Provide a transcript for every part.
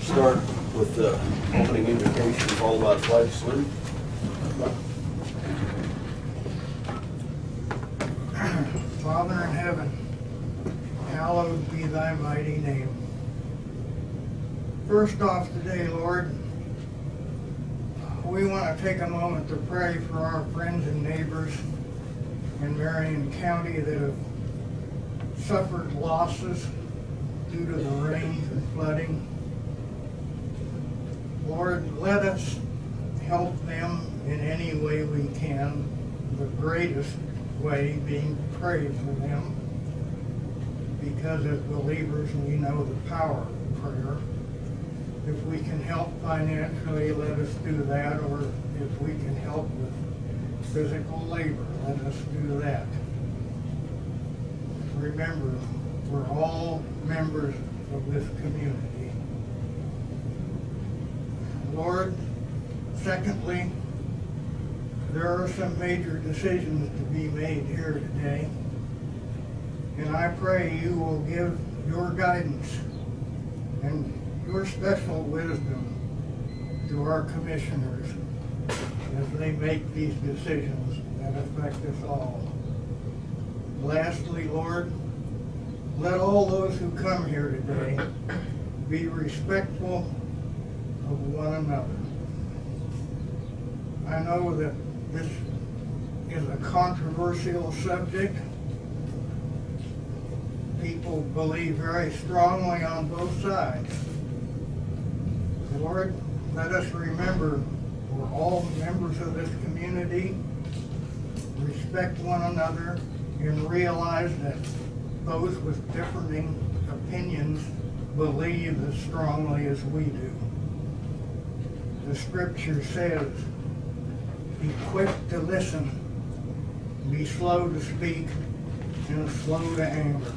start with the opening invocation, followed by the pledge salute. Father in heaven, hallowed be thy mighty name. First off today, Lord, we want to take a moment to pray for our friends and neighbors in Marion County that have suffered losses due to the rains and flooding. Lord, let us help them in any way we can, the greatest way being to pray for them, because as believers we know the power of prayer. If we can help financially, let us do that, or if we can help with physical labor, let us do that. Remember, we're all members of this community. Lord, secondly, there are some major decisions to be made here today, and I pray you will give your guidance and your special wisdom to our commissioners as they make these decisions that affect us all. Lastly, Lord, let all those who come here today be respectful of one another. I know that this is a controversial subject. People believe very strongly on both sides. Lord, let us remember we're all members of this community, respect one another, and realize that those with differing opinions believe as strongly as we do. The scripture says, be quick to listen, be slow to speak, and slow to anger.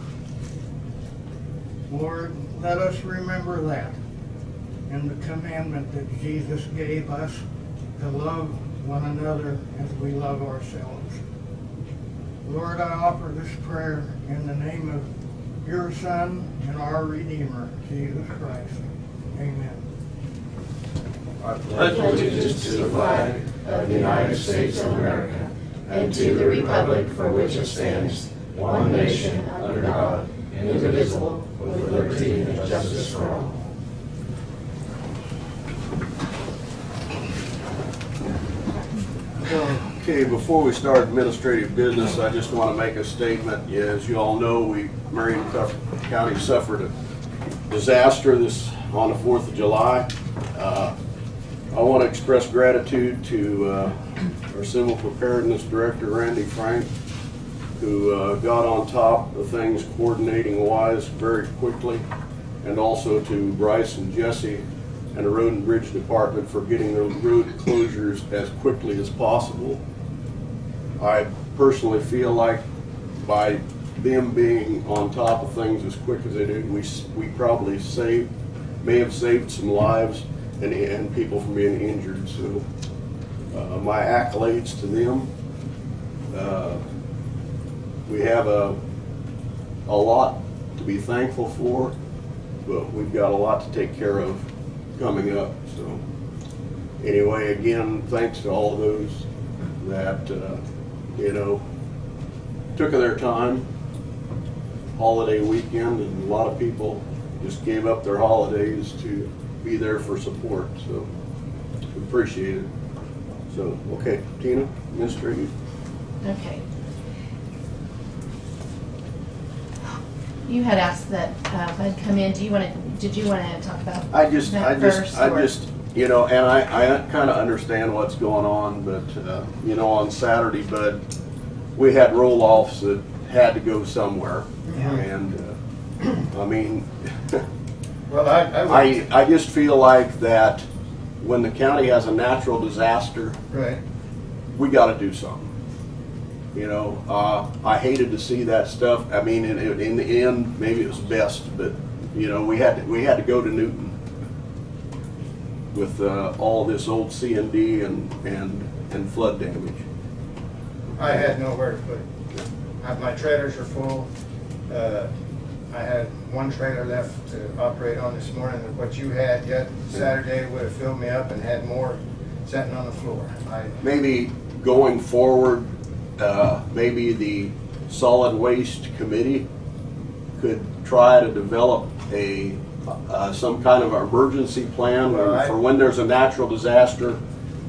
Lord, let us remember that and the commandment that Jesus gave us to love one another as we love ourselves. Lord, I offer this prayer in the name of your Son and our Redeemer, Jesus Christ. Amen. I pledge allegiance to the flag of the United States of America and to the republic for which it stands, one nation, under God, indivisible, with liberty and justice for all. Okay, before we start administrative business, I just want to make a statement. As you all know, Marion County suffered a disaster on the 4th of July. I want to express gratitude to our Civil Preparedness Director, Randy Frank, who got on top of things coordinating wise very quickly, and also to Bryce and Jesse and the Road and Bridge Department for getting the road closures as quickly as possible. I personally feel like by them being on top of things as quick as they did, we probably may have saved some lives and people from being injured. So my accolades to them. We have a lot to be thankful for, but we've got a lot to take care of coming up. So anyway, again, thanks to all of those that took their time, holiday weekend, and a lot of people just gave up their holidays to be there for support. So we appreciate it. So okay, Tina, administrative. Okay. You had asked that I'd come in. Did you want to talk about I just, and I kind of understand what's going on, but on Saturday, Bud, we had roll-offs that had to go somewhere, and I mean, well, I just feel like that when the county has a natural disaster, right. we got to do something. I hated to see that stuff. I mean, in the end, maybe it was best, but we had to go to Newton with all this old C&D and flood damage. I had nowhere to put it. My trailers are full. I had one trailer left to operate on this morning, and what you had yet Saturday would have filled me up and had more sitting on the floor. Maybe going forward, maybe the solid waste committee could try to develop some kind of emergency plan for when there's a natural disaster.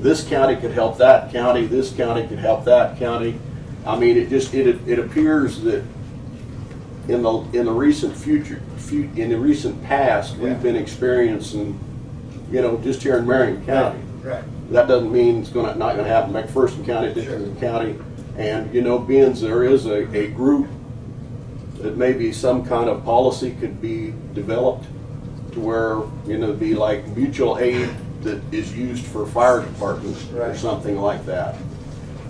This county could help that county, this county could help that county. I mean, it appears that in the recent past, we've been experiencing, just here in Marion County. Right. That doesn't mean it's not gonna happen in McPherson County, Dickinson County. And, being there is a group that maybe some kind of policy could be developed to where, it'd be like mutual aid that is used for fire departments or Right. something like that.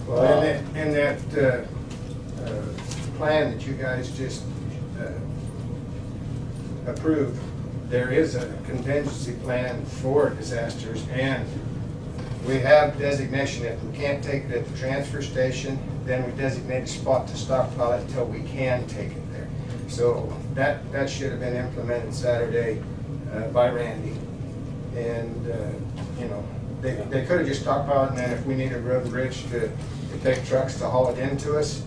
Well, in that plan that you guys just approved, there is a contingency plan for disasters, and we have designation. If we can't take it at the transfer station, then we designate a spot to stockpile it until we can take it there. So that should have been implemented Saturday by Randy. And, they could have just stockpiled it, and then if we need a road and bridge to take trucks to haul it into us,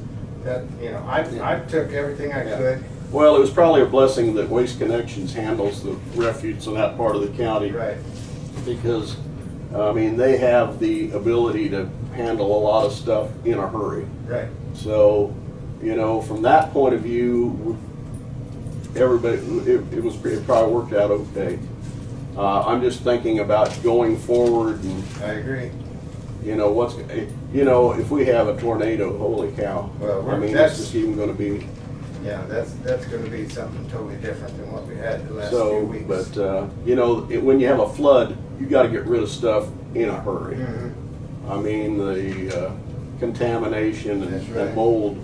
I took everything I could. Well, it was probably a blessing that Waste Connections handles the refuse in that part of the county. Right. Because, they have the ability to handle a lot of stuff in a hurry. Right. So, from that point of view, everybody, it probably worked out okay. I'm just thinking about going forward and, I agree. if we have a tornado, holy cow. Well, That's just even gonna be, Yeah, that's gonna be something totally different than what we had the last few weeks. but, when you have a flood, you gotta get rid of stuff in a hurry. Mhm. The contamination That's right. and mold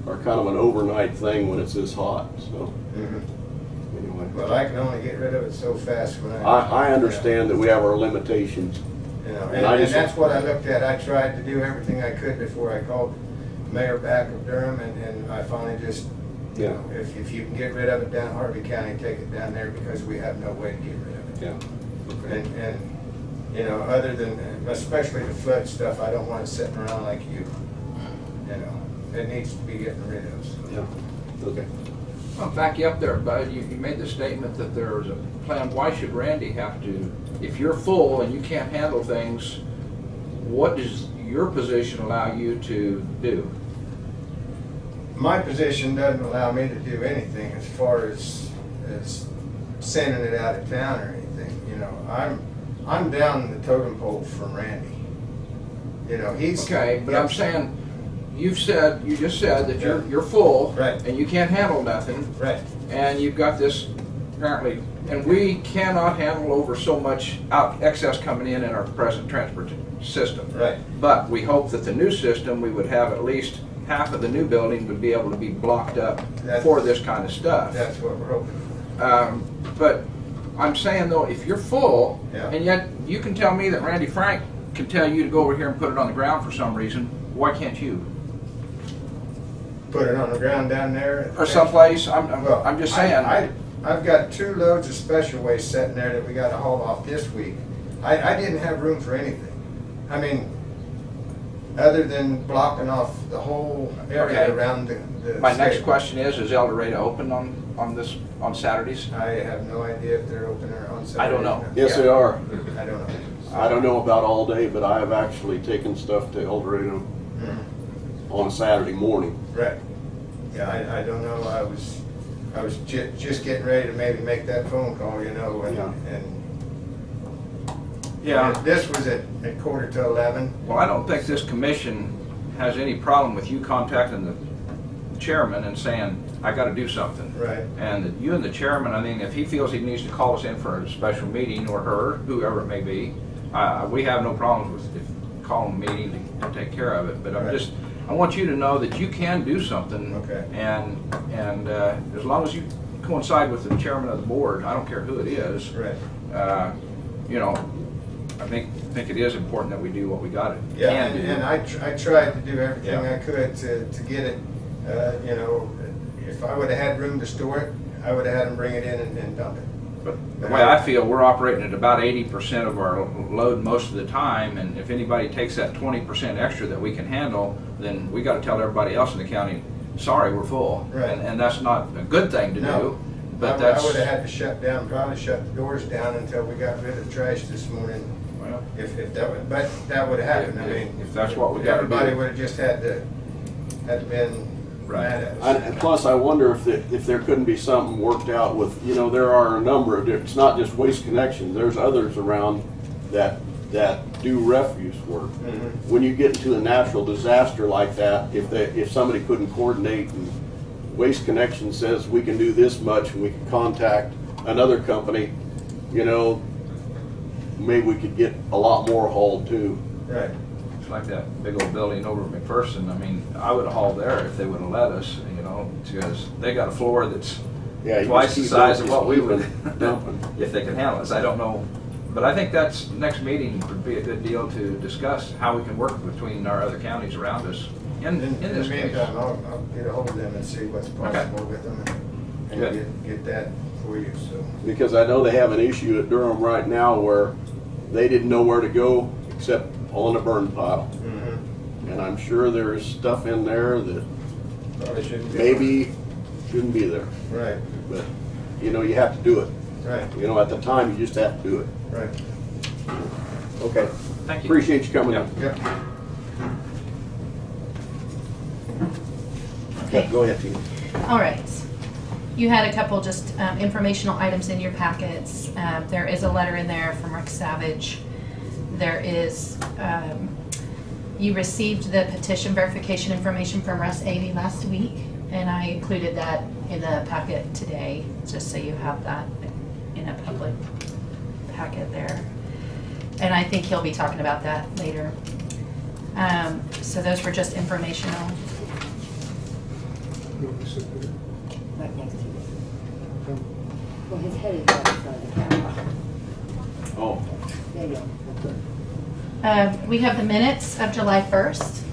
are kind of an overnight thing when it's this hot, so, Mhm. anyway. Well, I can only get rid of it so fast when I understand that we have our limitations. And that's what I looked at. I tried to do everything I could before I called Mayor back of Durham, and I finally just, Yeah. if you can get rid of it down Harvey County, take it down there, because we have no way to get rid of it. Yeah. Okay. And other than, especially the flood stuff, I don't want it sitting around like you. It needs to be getting rid of. So. Yeah. Okay. I'll back you up there, Bud. You made the statement that there's a plan. Why should Randy have to, if you're full and you can't handle things, what does your position allow you to do? My position doesn't allow me to do anything as far as sending it out of town or anything. I'm down the totem pole from Randy. He's Okay, but I'm saying, you just said that Yeah. you're full. Right. And you can't handle nothing. right. And you've got this apparently, and we cannot handle over so much excess coming in our present transport system. Right. But we hope that the new system, we would have at least half of the new building would be able to be blocked up for this kind of stuff. That's what we're hoping. But I'm saying though, if you're full, Yeah. and yet you can tell me that Randy Frank can tell you to go over here and put it on the ground for some reason, why can't you? Put it on the ground down there. Or someplace, Well, I'm just saying. I've got 2 loads of special waste sitting there that we got to haul off this week. I didn't have room for anything. Other than blocking off the whole area Okay. around the My next stable. question is El Dorado open on Saturdays? I have no idea if they're open or on Saturday. I don't know. Yes, Yeah. they are. I don't know. I don't know about all day, but I have actually taken stuff to El Dorado Mhm. on a Saturday morning. Right. Yeah, I don't know. I was just getting ready to maybe make that phone call, and Yeah. this was at 11:45. Well, I don't think this commission has any problem with you contacting the chairman and saying, I gotta do something. Right. And that you and the chairman, if he feels he needs to call us in for a special meeting, or her, whoever it may be, we have no problems with calling a meeting to take care of it. But Right. I want you to know that you can do something. Okay. And as long as you coincide with the chairman of the board, I don't care who it is. Right. I think it is important that we do what we got to Yeah, can do. and I tried to do everything Yeah. I could to get it. If I would have had room to store it, I would have had them bring it in and dump it. But the way I feel, we're operating at about 80% of our load most of the time, and if anybody takes that 20% extra that we can handle, then we gotta tell everybody else in the county, sorry, we're full. Right. And that's not a good thing to No. do, but I that's, would have had to shut down, probably shut the doors down until we got rid of trash this morning. well, If that would, but that would have happened, I mean. If that's what we gotta do. Everybody would have just had to been Right. mad at us. And plus, I wonder if there couldn't be something worked out with, there are a number of, it's not just Waste Connections, there's others around that do refuse work. Mhm. When you get into a natural disaster like that, if somebody couldn't coordinate and Waste Connection says we can do this much and we can contact another company, maybe we could get a lot more hauled too. Right. it's like that big old building over at McPherson. I mean, I would have hauled there if they would have let us, because they got a floor that's Yeah, you twice just the keep size dumping, of what we keep would, dumping. if they can handle us. I don't know, but I think that's, next meeting would be a good deal to discuss how we can work between our other counties around us in In this the case. meantime, I'll get a hold of them and see what's possible with them and Good. get that for you, so. Because I know they have an issue at Durham right now where they didn't know where to go except on a burn pile. Mhm. And I'm sure there's stuff in there that Probably shouldn't be. maybe shouldn't be there. Right, But, you have to do it. right, At the time, you just have to do it. right. Okay. Thank you. Appreciate you coming in. Yep. Yep. Okay. Go ahead, Tina. All right. You had a couple just informational items in your packets. There is a letter in there from Rick Savage. There is, you received the petition verification information from Russ Avey last week, and I included that in the packet today, just so you have that in a public packet there. And I think he'll be talking about that later. So those were just informational. Right next to you. Well, his head is right in front of the camera. Oh, There you go. We have the minutes of July 1st.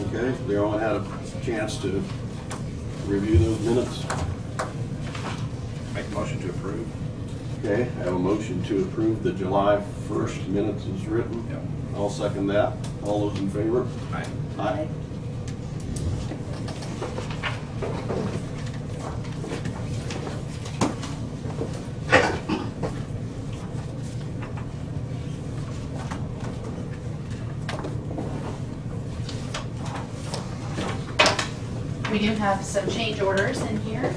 okay. Everyone had a chance to review those minutes. Make a motion to approve. Okay, I have a motion to approve the July 1st minutes as written. Yep. I'll second that. All those in favor? Aye. Aye. We do have some change orders in here.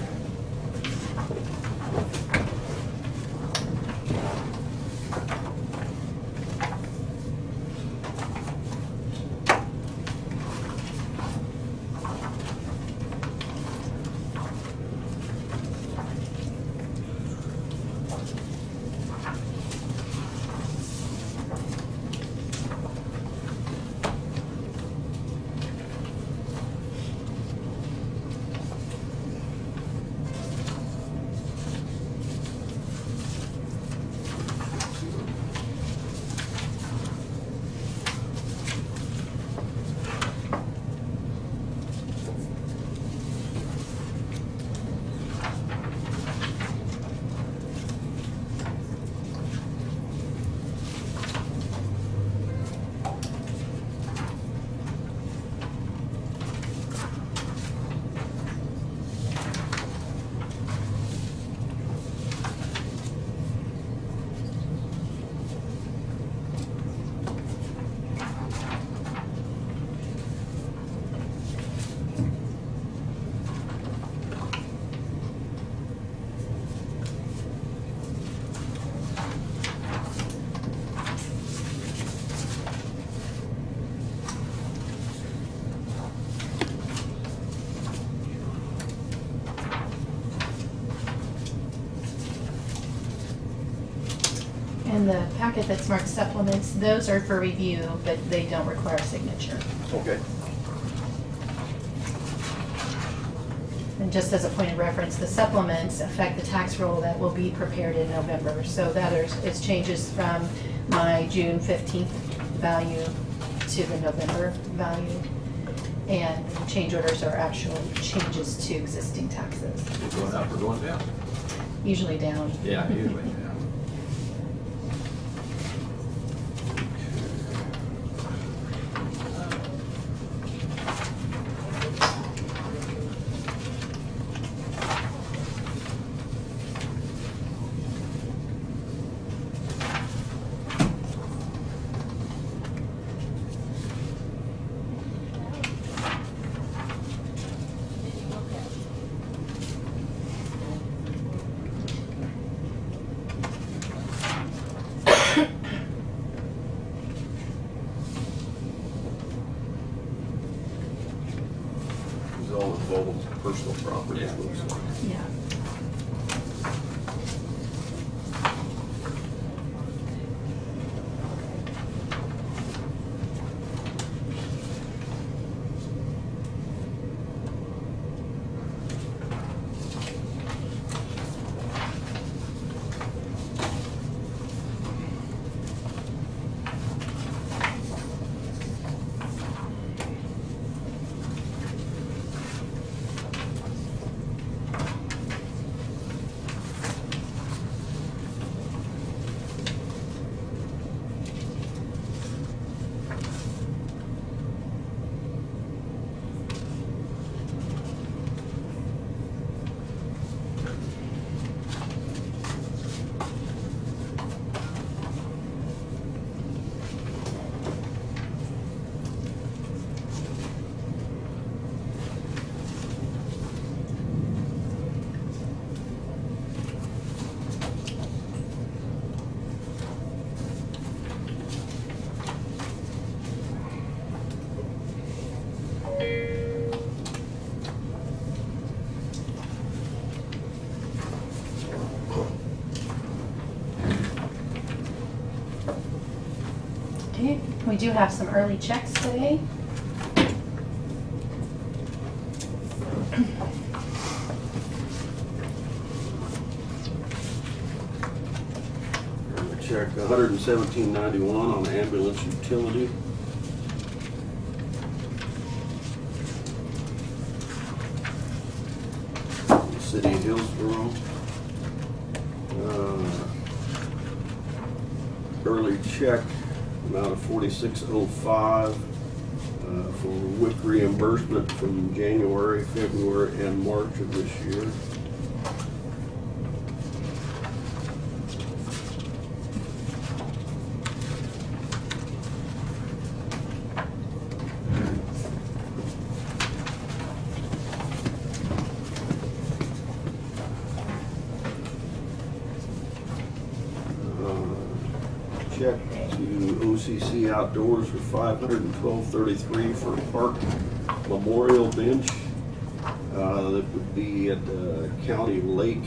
And the packet that's marked supplements, those are for review, but they don't require a signature. Okay. And just as a point of reference, the supplements affect the tax roll that will be prepared in November. So that is changes from my June 15th value to the November value. And change orders are actual changes to existing taxes, We're going up or going down? usually down. Yeah, usually, yeah. It's all involved personal property. Yeah. it looks like. Yeah. Okay, we do have some early checks today. We check $117.91 on ambulance utility. The City of Hillsborough. Early check, amount of $46.05 for WIC reimbursement from January, February, and March of this year. Check to OCC Outdoors for $512.33 for a park memorial bench. That would be at County Lake.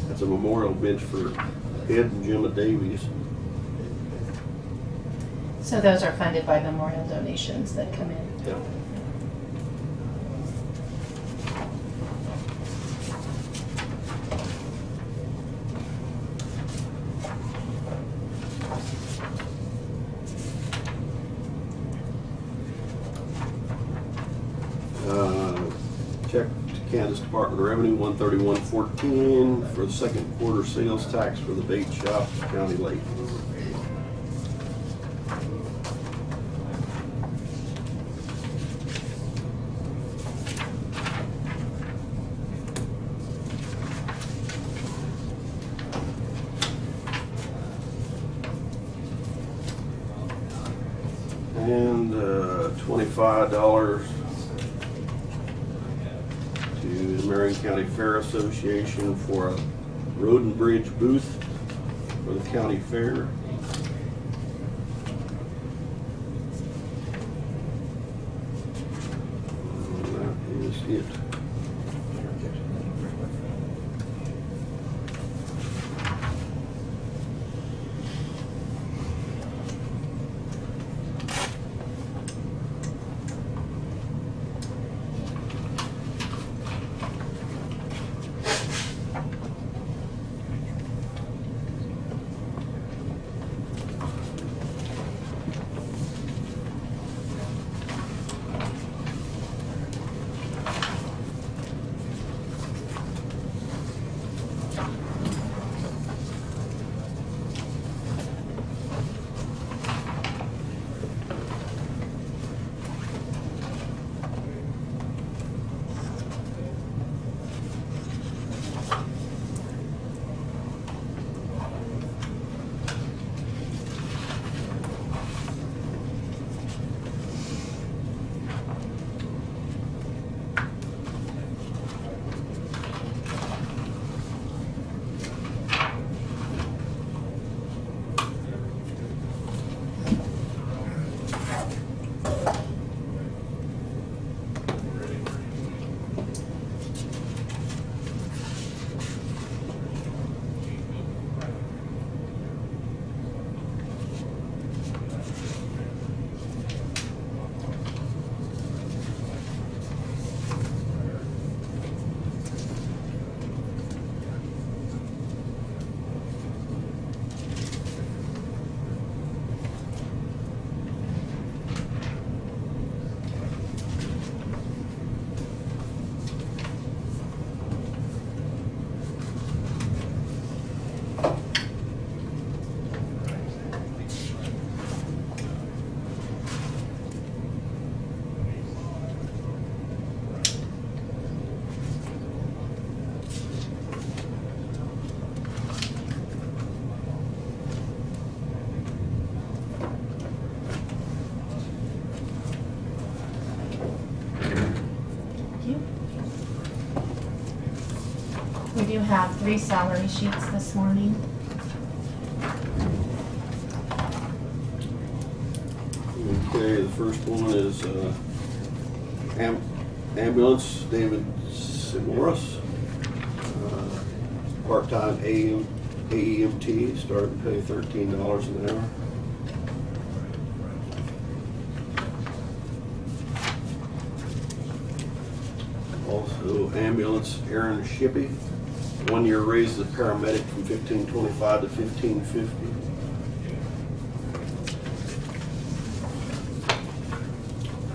That's a memorial bench for Ed and Gemma Davies. So those are funded by memorial donations that come in. Yeah. Check to Kansas Department of Revenue, $131.14 for the second quarter sales tax for the bait shop, County Lake. And $25 to the Marion County Fair Association for a road and bridge booth for the county fair. And that is it. We do have 3 salary sheets this morning. Okay, the first one is ambulance, David Simoris. Part-time AEMT, starting pay $13 an hour. Also, ambulance, Aaron Shippey, 1 year raise as a paramedic from $15.25 to $15.50.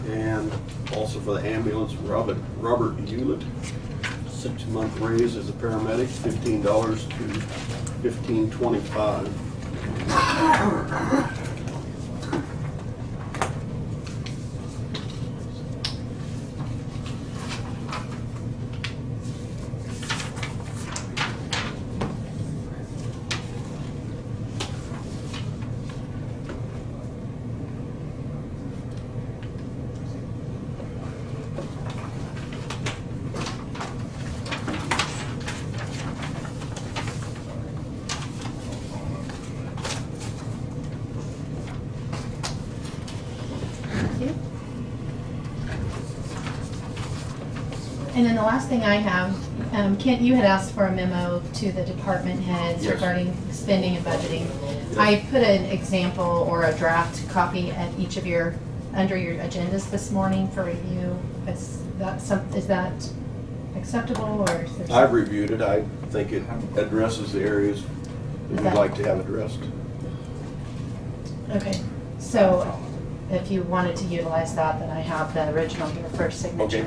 And also for the ambulance, Robert Hewlett, 6-month raise as a paramedic, $15 to $15.25. Thank you. And then the last thing I have, Kent, you had asked for a memo to the department heads Yes. regarding spending and budgeting. I put an example or a draft copy at each of your, under your agendas this morning for review. Is that acceptable, or is there? I've reviewed it. I think it addresses the areas that we'd like to have addressed. Okay, so if you wanted to utilize that, then I have the original here for signature. Okay.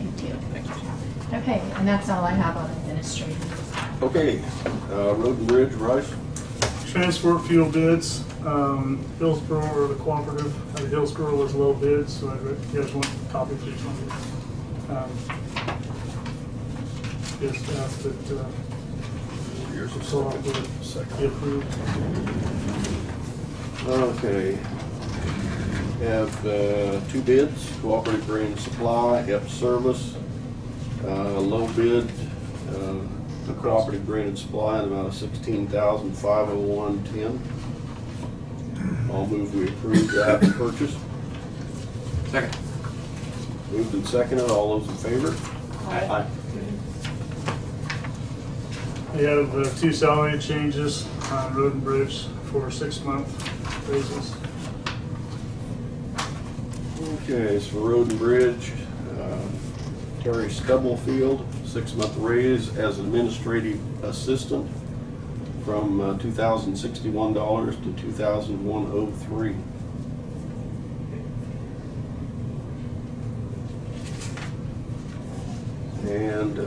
Thank you. Okay, and that's all I have on administrative. Okay, Road and Bridge, Rice. Transport fuel bids, Hillsborough or the cooperative, Hillsborough was low bid, so if you guys want a copy for each one. Just ask that, Yours is so be second. approved. Okay. Have 2 bids, Cooperative Grain Supply, F Service, low bid, the Cooperative Grain and Supply, in the amount of $16,501.10. I'll move we approve that purchase. Second. Moved and seconded, all those in favor? Aye. We have 2 salary changes on Road and Bridge for 6-month raises. Okay, so for Road and Bridge, Terry Stubblefield, 6-month raise as administrative assistant from $2,061 to $2,103. And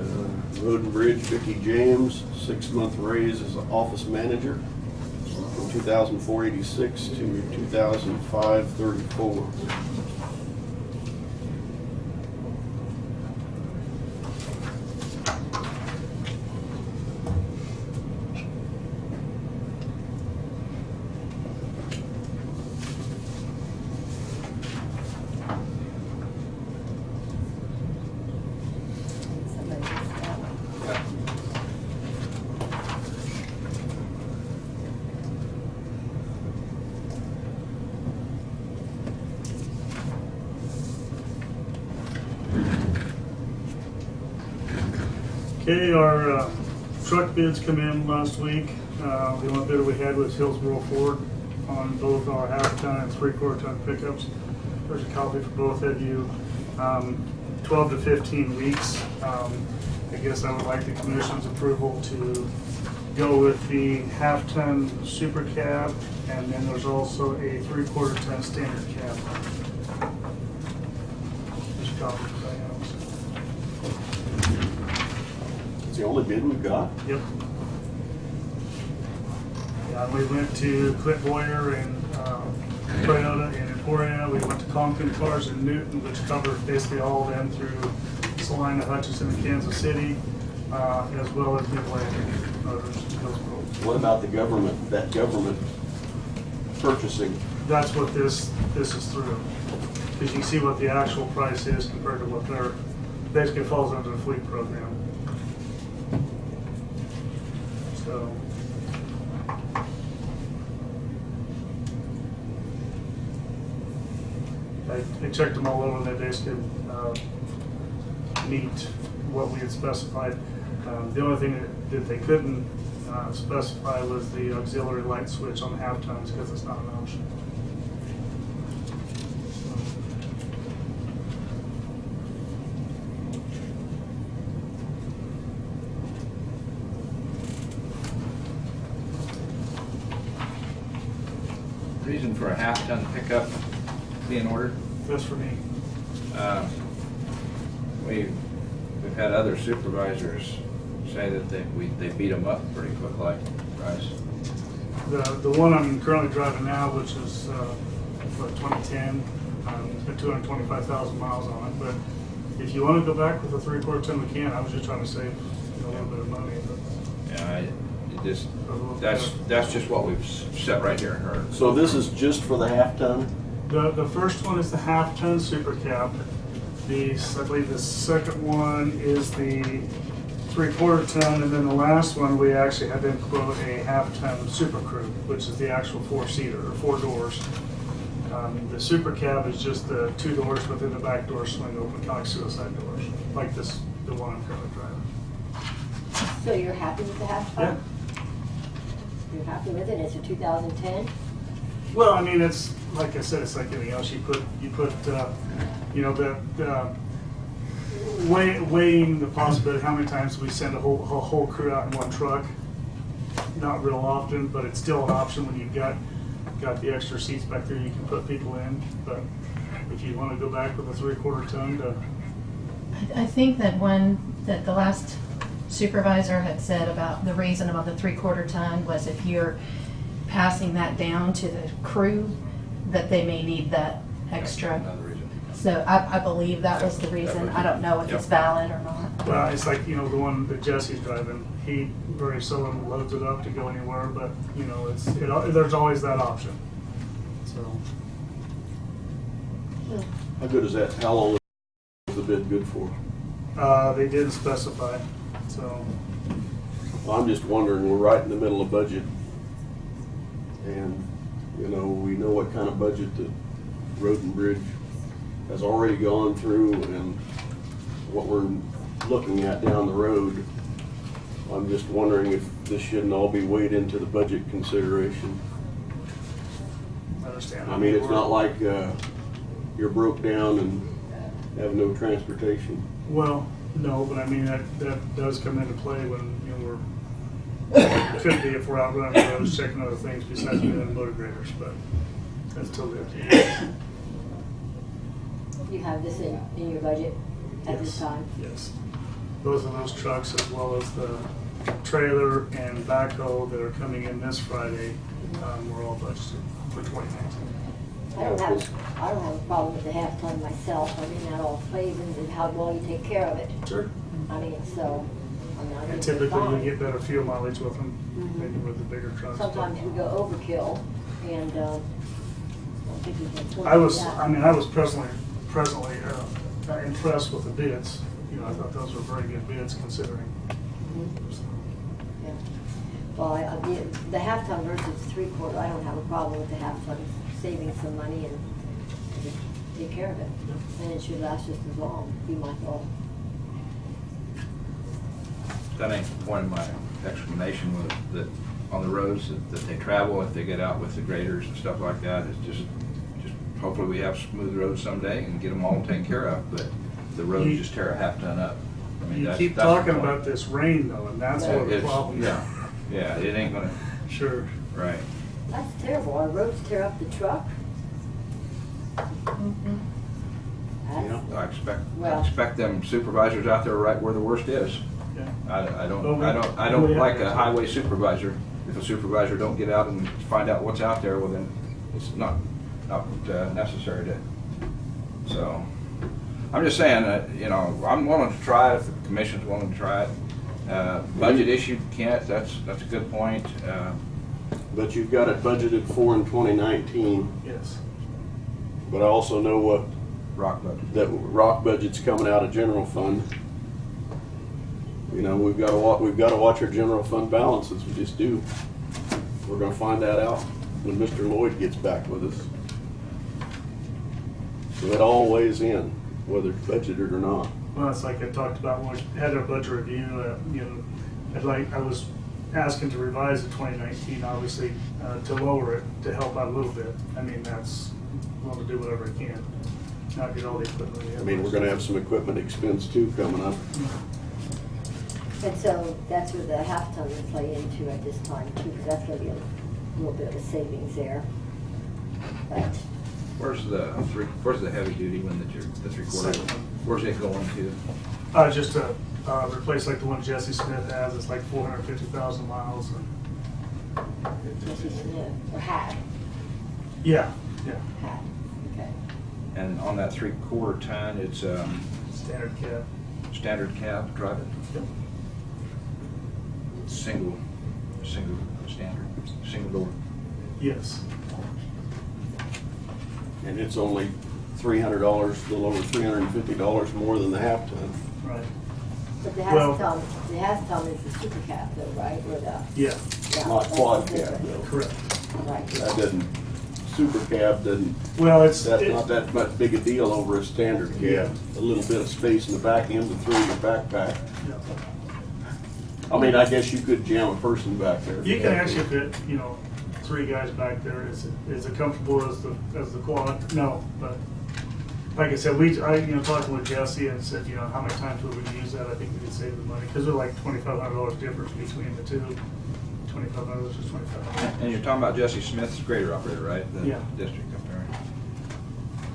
Road and Bridge, Vicki James, 6-month raise as office manager from $2,486 to $2,534. Okay, our truck bids come in last week. The only bidder we had was Hillsborough Ford on both our 1/2-ton and 3/4-ton pickups. There's a copy for both of you. 12 to 15 weeks. I guess I would like the commission's approval to go with the 1/2-ton super cab And then there's also a 3/4 ton standard cab. There's a copy of that. It's the only bid we've got. Yep. Yeah, we went to Clint Boyer and Toyota in Emporia. We went to Conklin Cars in Newton, which covered basically all of them through Salina, Hutchinson, and Kansas City, as well as Mid-Atlantic Motors. What about the government, that government purchasing? That's what this is through. Because you can see what the actual price is compared to what they're, basically falls under the fleet program. So. I checked them all over and they basically meet what we had specified. The only thing that they couldn't specify was the auxiliary light switch on the half tons because it's not an option. Reason for a half-ton pickup being ordered? That's for me. We've had other supervisors say that they beat them up pretty quick, like Bryce. The one I'm currently driving now, which is what, 2010, it's been 225,000 miles on it. But if you want to go back with a 3/4 ton, we can. I was just trying to save a little bit of money. But Yeah, that's just what we've set right here. So this is just for the half ton? The first one is the half ton super cab. I believe the second one is the 3/4 ton, and then the last one we actually had them quote a half ton super crew, which is the actual 4-seater or 4 doors. The super cab is just the 2 doors within the back door swing open, kind of like suicide doors, like the one I'm currently driving. So you're happy with the half ton? Yeah. You're happy with it? It's a 2010? Well, I mean, it's like I said, it's like anything else. You put you know, weighing the possibility. How many times we send a whole crew out in one truck? Not real often, but it's still an option when you've got the extra seats back there. You can put people in. But if you want to go back with a 3/4 ton, I think that the last supervisor had said about the reason about the 3/4 ton was if you're passing that down to the crew, that they may need that extra. Another reason. So I believe that was the reason. I don't know if it's valid or not. well, it's like, you know, the one that Jesse's driving. He very seldom loads it up to go anywhere, but you know, there's always that option. So. How good is that? How long is the bid good for? They didn't specify, so. Well, I'm just wondering, we're right in the middle of budget. And, you know, we know what kind of budget the road and bridge has already gone through and what we're looking at down the road. I'm just wondering if this shouldn't all be weighed into the budget consideration. I understand. I mean, it's not like you're broke down and have no transportation. Well, no, but I mean, that does come into play when, you know, could be if we're out running the roads, checking other things besides being in motor graders, but that's totally up to you. You have this in your budget at this Yes. time? Yes. Both of those trucks, as well as the trailer and backhoe that are coming in this Friday, we're all budgeted for 2019. I don't have a problem with the half ton myself. I mean, that all plays into how well you take care of it. Sure. I mean, so, I think And it's typically fine. you get better fuel mileage with them than you would the bigger trucks. Sometimes we go overkill, and, I don't think we can afford I was presently impressed with the bids. You know, I thought those were very good bids considering. Yeah. Well, the half ton versus 3/4, I don't have a problem with the half ton, saving some money and just take care of it. And it should last just as long, be my thought. That ain't the point of my explanation with that on the roads that they travel, if they get out with the graders and stuff like that, is just hopefully we have smooth roads someday and get them all taken care of, but the roads just tear a half ton up. I mean, You that's keep the talking point. about this rain though, and that's one of the It's- problems. Yeah, it ain't gonna, Sure. right. That's terrible. Our roads tear up the truck. Mhm. That's- I Well- expect them supervisors out there right where the worst is. Yeah. I Well, we- don't we like have- a highway supervisor. If a supervisor don't get out and find out what's out there, well then, it's not necessary to, so. I'm just saying that, you know, I'm willing to try it if the commission's willing to try it. Budget issue, Kent, that's a good point. But you've got it budgeted for in 2019, Yes. but I also know what, Rock budget. that rock budget's coming out of general fund. You know, we've got to watch our general fund balances, we just do. We're gonna find that out when Mr. Lloyd gets back with us. So it all weighs in, whether it's budgeted or not. Well, it's like I talked about when we had our budget review, you know, I was asking to revise the 2019, obviously, to lower it, to help out a little bit. I mean, that's, willing to do whatever I can, not get all the equipment we have. I mean, we're gonna have some equipment expense too coming up. And so that's where the half ton would play into at this time too, because that's gonna be a little bit of a savings there. But Where's the heavy duty one that the 3/4? Second one. Where's it going to? Just to replace like the one Jesse Smith has, it's like 450,000 miles. Jesse Smith, or had, Yeah, okay. And on that 3/4 ton, it's standard cab. standard cab, drive it, Yep. single standard, single door. Yes. And it's only $300, a little over $350 more than the half ton. Right. But the Well- has ton is the super cab though, right, or the? Yeah, Yeah, Not that's quad different. cab, though. correct. Right. That doesn't, super cab doesn't, Well, it's, that's not that much big a deal over a standard Yeah. cab. A little bit of space in the back end to throw your backpack. yeah. I mean, I guess you could jam a person back there. if You can had to. actually fit, you know, 3 guys back there. Is it comfortable as the quad? No, but like I said, talking with Jesse and said, you know, how many times would we use that? I think we could save the money, because they're like $2,500 difference between the two. $2,500 is $2,500. And you're talking about Jesse Smith's grader operator, right? The Yeah. district up there.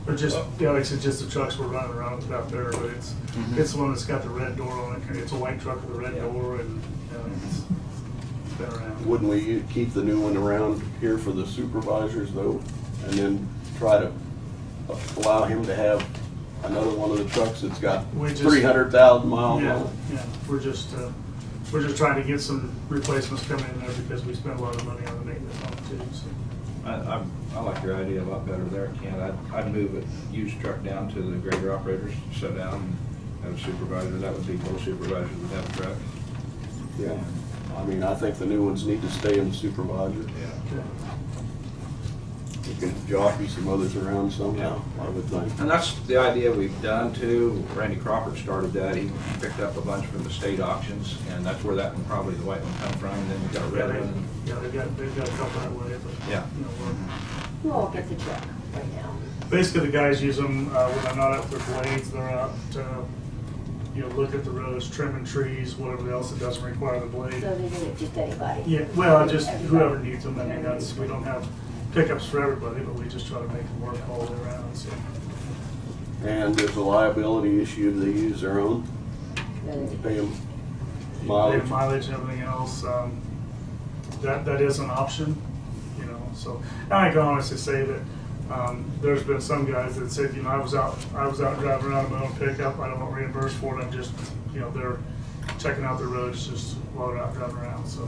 But just, yeah, like I said, just the trucks we're running around with out there, but Mhm. it's the one that's got the red door on it. It's a white truck with a red Yeah. door, and it's been around. Wouldn't we keep the new one around here for the supervisors though? And then try to allow him to have another one of the trucks that's got We just- 300,000 miles Yeah, on it? yeah, we're just trying to get some replacements coming in there because we spent a lot of money on the maintenance on it too, so. I like your idea a lot better there, Ken. I'd move a used truck down to the grader operators, sit down and have a supervisor. That would be both supervisors would have a truck. Yeah. I mean, I think the new ones need to stay in the supervisor. Yeah. Okay. You can jockey some others around somehow, I would think. And that's the idea we've done too. Randy Crawford started that. He picked up a bunch from the state auctions, and that's where that one, probably the white one, come from. And then we got a red one. They've got a couple that way, but, Yeah. you know, Who all gets a truck right now? basically the guys use them, when they're not out with their blades, they're out to, you know, look at the roads, trimming trees, whatever else that doesn't require the blade. So they need it just anybody? Yeah, well, just Everybody. whoever needs them. I mean, we don't have pickups for everybody, but we just try to make them work all the way around, so. And there's a liability issue, do they use their own? Really? Pay them They mileage? have mileage and everything else, that is an option, you know, so. And I can honestly say that, there's been some guys that said, you know, I was out driving around in my own pickup, I don't want reimbursed for it, I'm just, you know, they're checking out the roads just while they're out driving around, so.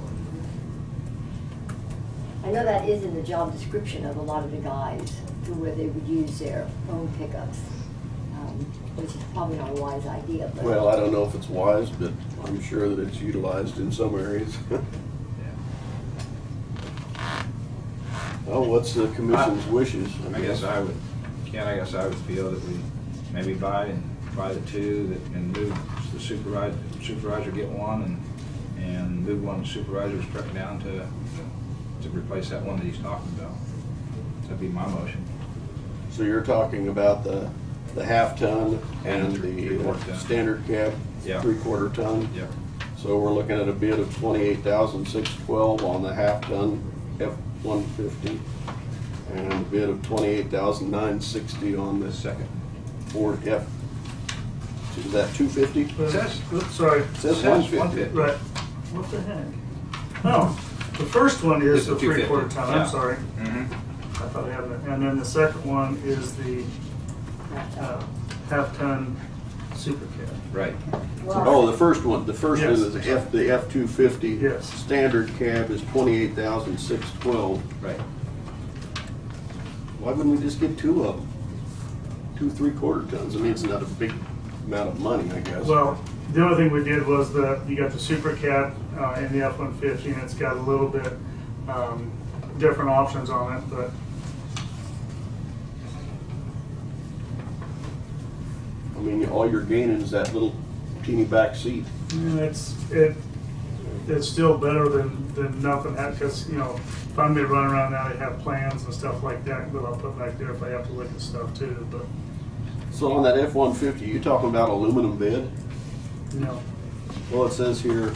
I know that is in the job description of a lot of the guys, to where they would use their own pickups, which is probably not a wise idea, but. Well, I don't know if it's wise, but I'm sure that it's utilized in some areas. Well, what's the commission's wishes? I guess I would feel that we maybe buy the two and move the supervisor get one and move one supervisor's truck down to replace that one that he's talking about. That'd be my motion. So you're talking about the half ton and the Three-quarter ton. standard cab? Yeah. 3/4 ton? Yep. So we're looking at a bid of $28,612 on the half ton F-150, and a bid of $28,960 on the Second. Ford F. Is that 250? Says- Oops, sorry. It says Says 150. 150. Right. What the heck? Oh, the first one is It's a the 250, 3/4 ton, yeah. I'm sorry. Mm-hmm. I thought I had it. And then the second one is the half-ton super cab. Right. Oh, the first one Yes. is the F-250. Yes. Standard cab is $28,612. Right. Why wouldn't we just get two of them? 2 3/4 tons. I mean, it's not a big amount of money, I guess. Well, the only thing we did was you got the super cab in the F-150, and it's got a little bit different options on it, but I mean, all you're gaining is that little teeny back seat. it's still better than nothing, because, you know, if I'm gonna run around now, they have plans and stuff like that that I'll put back there if I have to look at stuff too, but, So on that F-150, you talking about aluminum bed? you know. Well, it says here,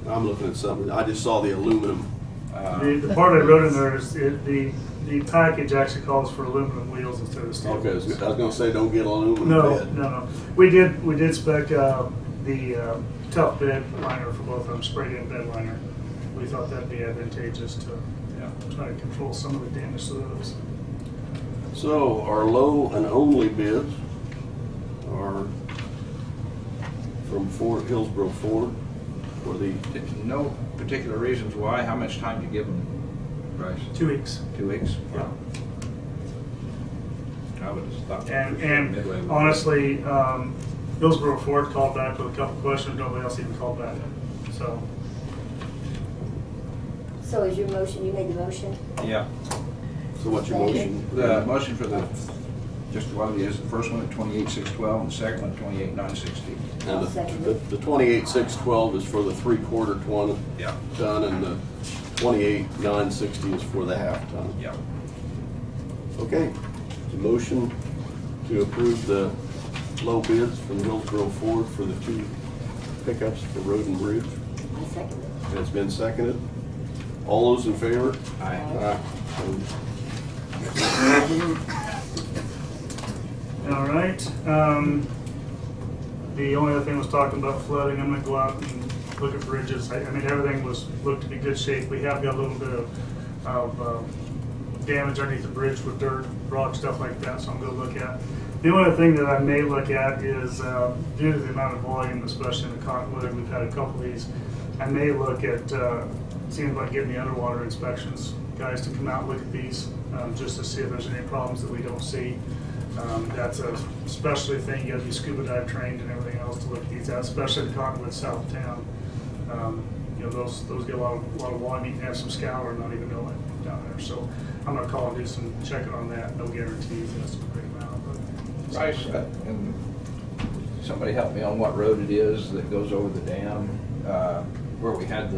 I'm looking at something, I just saw the aluminum. The part I wrote in there is the package actually calls for aluminum wheels instead of steel. Okay, I was gonna say, don't get aluminum No, bed. no. We did spec the tough bed liner for both of them, sprayed in bed liner. We thought that'd be advantageous to try to control some of the damage to those. So our low and only bids are from Hillsborough Ford for the, No particular reasons why. How much time do you give them, Bryce? 2 weeks. 2 weeks? Yeah. I would have thought. And Midway would- honestly, Hillsborough Ford called back with a couple questions, nobody else even called back. So, So is your motion, you made the motion? Yeah. so what's your motion? The motion for just what it is, the first one at 28,612 and the second one at 28,960. And I'll second it. the 28,612 is for the 3/4 Yeah. ton, and the 28,960 is for the half ton. Yeah. Okay, the motion to approve the low bids from Hillsborough Ford for the 2 pickups for road and bridge. I second it. And it's been seconded. All those in favor? Aye. Aye. all right. The only other thing was talking about flooding. I'm gonna go out and look at bridges. I mean, everything looked to be good shape. We have got a little bit of damage underneath the bridge with dirt, rock, stuff like that, so I'm gonna look at. The only other thing that I may look at is, due to the amount of volume, especially in the cottonwood, we've had a couple of these, I may look at seeing if I can get the underwater inspections guys to come out and look at these, just to see if there's any problems that we don't see. That's a specialty thing, you gotta be scuba dive trained and everything else to look at these out, especially the cottonwood south of town. You know, those get a lot of volume, you can have some scour and not even know it down there, so I'm gonna call and do some checking on that, no guarantees, that's a great amount, but. Bryce, and somebody help me on what road it is that goes over the dam, where we had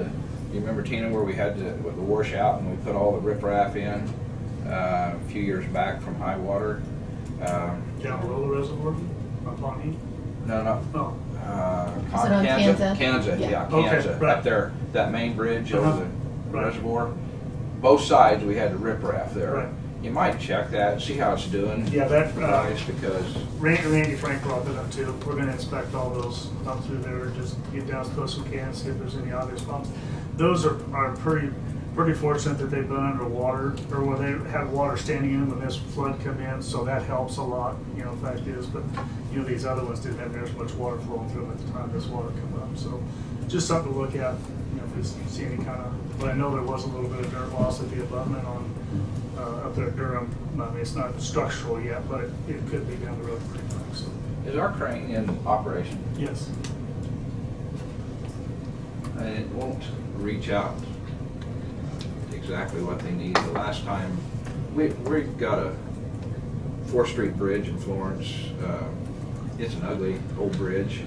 you remember, Tina, where we had the washout and we put all the riprap in a few years back from high water? Down below the reservoir, up on Heath? No, no. Oh, Is it on Kansas? Kansas, Yeah. yeah, Okay, Kansas, right. up there, that main bridge over Uh-huh. the Right. reservoir. Both sides, we had the riprap there. Right. You might check that, see how it's doing. yeah, that, Bryce, because, Randy Frank brought that up too. We're gonna inspect all those up through there, just get down as close as we can, see if there's any obvious problems. Those are pretty fortunate that they've been underwater, or when they had water standing in when this flood come in, so that helps a lot, you know, fact is, but, you know, these other ones didn't have near as much water flowing through them at the time this water come up, so just something to look at, you know, if we see any kind of, but I know there was a little bit of dirt loss at the abutment on, up there at Durham. I mean, it's not structural yet, but it could be down the road pretty quick, so, is our crane in operation? yes. And it won't reach out exactly what they need. The last time, we've got a 4th Street bridge in Florence. It's an ugly old bridge.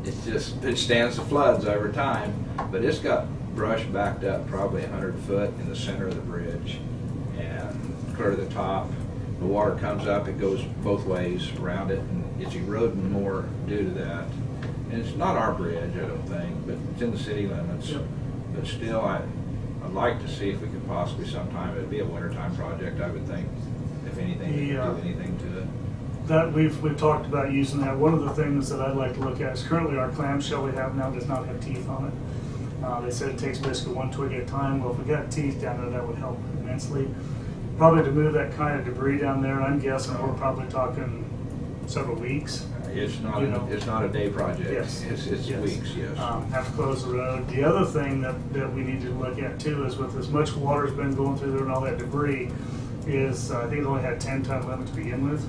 It stands the floods every time, but it's got brush backed up probably 100 foot in the center of the bridge and clear to the top. The water comes up, it goes both ways around it, and it's eroding more due to that. And it's not our bridge, I don't think, but it's in the city limits. Yep. But still, I'd like to see if we could possibly sometime, it'd be a wintertime project, I would think, if anything, we could do anything to it. That we've talked about using that. One of the things that I'd like to look at is currently our clamshell we have now does not have teeth on it. They said it takes basically one twig at a time. Well, if we got teeth down there, that would help immensely. Probably to move that kind of debris down there, I'm guessing we're probably talking several weeks. It's not, You know. it's not a day project. Yes. It's Yes. weeks, yes. Have to close the road. The other thing that we need to look at too is with as much water's been going through there and all that debris is, I think it only had 10-ton limit to begin with.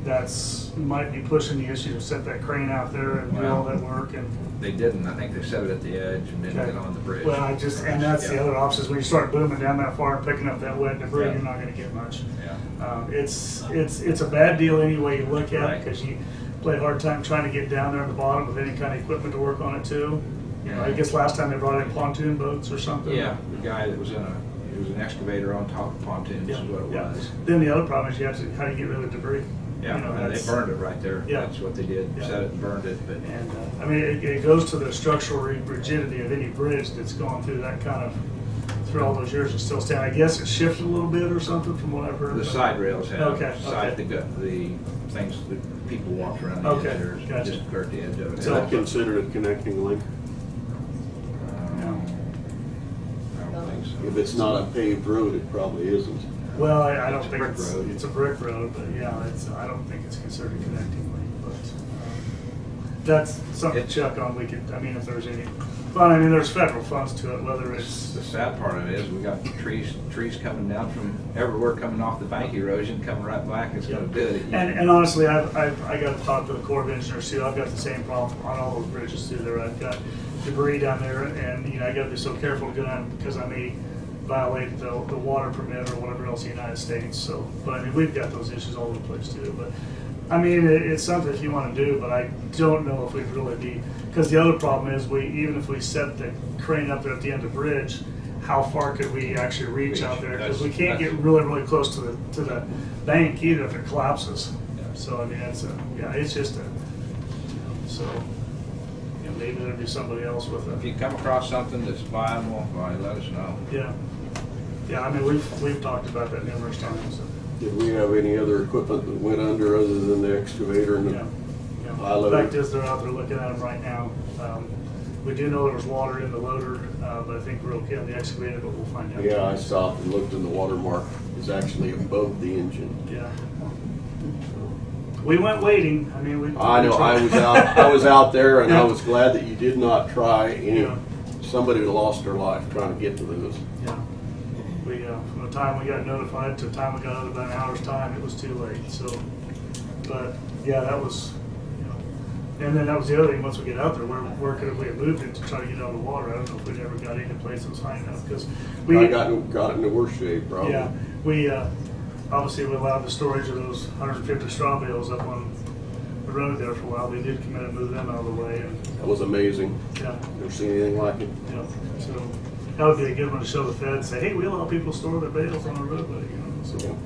That's, might be pushing the issue to set that crane out there and do all that work and. They didn't, I think they set it at the edge and didn't get on the bridge. Well, and that's the Yeah. other option, is when you start booming down that far and picking up that wet debris, Yeah. you're not gonna get much. Yeah. It's a bad deal any way you look at it, Right. because you play a hard time trying to get down there at the bottom with any kind of equipment to work on it too. You know, I guess last time they brought in pontoon boats or something. Yeah, the guy that was he was an excavator on top of pontoons is what it Yeah. was. Then the other problem is you have to, how do you get rid of debris? Yeah, You know, and they that's- burned it right there. Yeah. That's what they did, Yeah. set it and burned it, but. And, I mean, it goes to the structural rigidity of any bridge that's gone through that kind of, through all those years and still stand. I guess it shifted a little bit or something from what I've heard. The but- side rails have, Okay, side, okay. the things that people walked around the Okay, edge there, gotcha. just clear the edge of it. Is that considered a connecting link? I don't think so. If it's not a paved road, it probably isn't. Well, I don't It's a think brick road. it's a brick road, but yeah, I don't think it's considered a connecting link, but, that's something to check on. We could, I mean, if there's any, but I mean, there's federal funds to it, whether it's, The sad part of it is, we got trees coming down from everywhere, coming off the bank erosion, coming right back, it's gonna do it. and honestly, I got to talk to the Corps of Engineers too. I've got the same problem on all those bridges through there. I've got debris down there, and, you know, I gotta be so careful to go down, because I may violate the water permit or whatever else in the United States, so, but I mean, we've got those issues all over the place too, but, I mean, it's something if you wanna do, but I don't know if we'd really be, because the other problem is, even if we set the crane up there at the end of the bridge, how far could we actually reach out there? Because we can't get really, really close to the bank either if it collapses. So, I mean, it's just so, you know, maybe there'd be somebody else with If it. you come across something that's viable, why, let us know. Yeah. Yeah, I mean, we've talked about that numerous times. Did we have any other equipment that went under other than the excavator and Yeah. the Yeah. high The loader? fact is, they're out there looking at them right now. We do know there was water in the loader, but I think we're okay on the excavator, but we'll find out. Yeah, I stopped and looked and the watermark is actually above the engine. Yeah. We went waiting. I mean, we. I know, I was out there and I was glad that you did not try somebody lost their life trying to get to those. Yeah. We, from the time we got notified to the time we got out, about an hour's time, it was too late, so. But, yeah, that was, you know, and then that was the other thing, once we get out there, where could we have moved it to try to get out of the water? I don't know if we'd ever got any place that was high enough, because we. I got it in the worst shape, probably. Yeah, we, obviously we allowed the storage of those 150 straw bales up on the road there for a while. They did come in and move them out of the way, and, That was amazing. yeah, Never seen anything like it. yeah, so that would be a good one to show the feds, say, hey, we allow people to store their bales on the roadway, you know, so.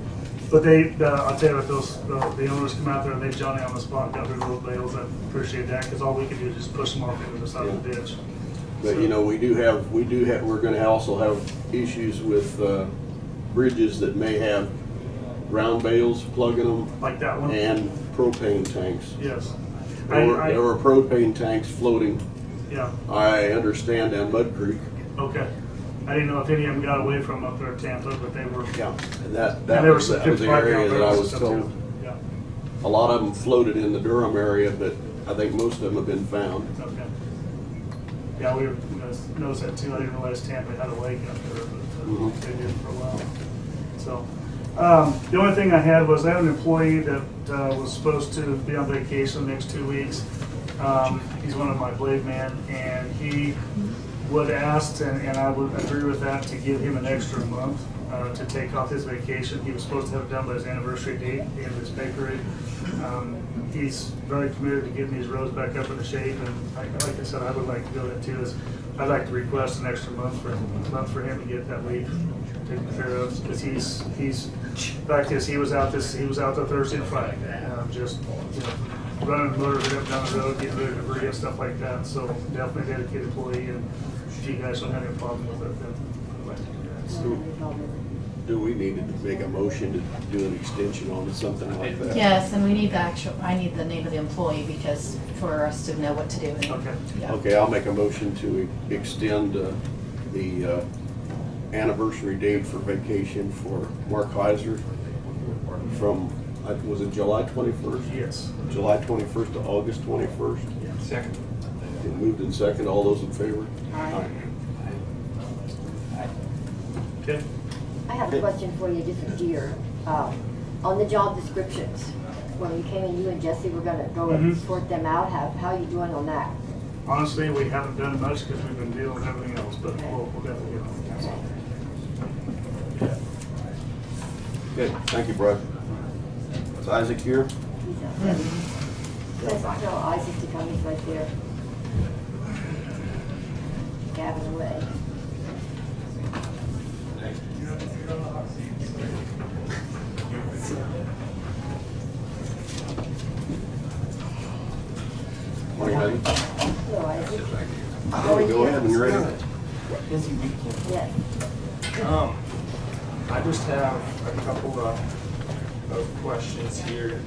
But I'll tell you what, the owners come out there and they Johnny on the spot, got rid of those bales. I appreciate that, because all we can do is just push them off into the side of the ditch. But you know, we're gonna also have issues with bridges that may have round bales plugging them Like that one? and propane tanks. Yes. There were propane tanks floating, Yeah, I understand, down Mud Creek. okay. I didn't know if any of them got away from up there at Tampa, but they were. Yeah. And that And there was some the 55 area that I gallon was barrels and told. stuff, too. Yeah, A lot of them floated in the Durham area, but I think most of them have been found. okay. Yeah, we noticed that too. I didn't realize Tampa had a lake up there, but Mhm. they did for a while. So, the only thing I had was I had an employee that was supposed to be on vacation the next 2 weeks. He's one of my blade men, and he would ask, and I would agree with that, to give him an extra month to take off his vacation. He was supposed to have it done by his anniversary date, the end of his pay period. He's very committed to getting these roads back up into shape, and like I said, I would like to do that too. I'd like to request an extra month for him to get that leave taken care of, because the fact is, he was out there Thursday and Friday, just, you know, running the motor up down the road, getting rid of debris and stuff like that. So definitely a dedicated employee, and if you guys don't have any problem with it, then I'd like to do that. So, Do we need to make a motion to do an extension on something like that? Yes, and we need I need the name of the employee because, for us to know what to do. And- Okay. Yeah. Okay, I'll make a motion to extend the anniversary date for vacation for Mark Heiser from, was it July 21st? Yes. July 21st to August 21st. Second. Been moved in second. All those in favor? Aye. Okay. I have a question for you, just a dear. On the job descriptions, when you came in, you and Jesse were gonna go and Mhm. sort them out. How are you doing on that? Honestly, we haven't done much because we've been dealing with everything else, but we'll definitely get on it. Good, thank you, Brad. Is Isaac here? He's up. Yes, tell Isaac to come, he's right there. Gabbing away. Morning, honey. Hello, Isaac. Go ahead when you're ready. Busy weekend. Yes. I just have a couple of questions here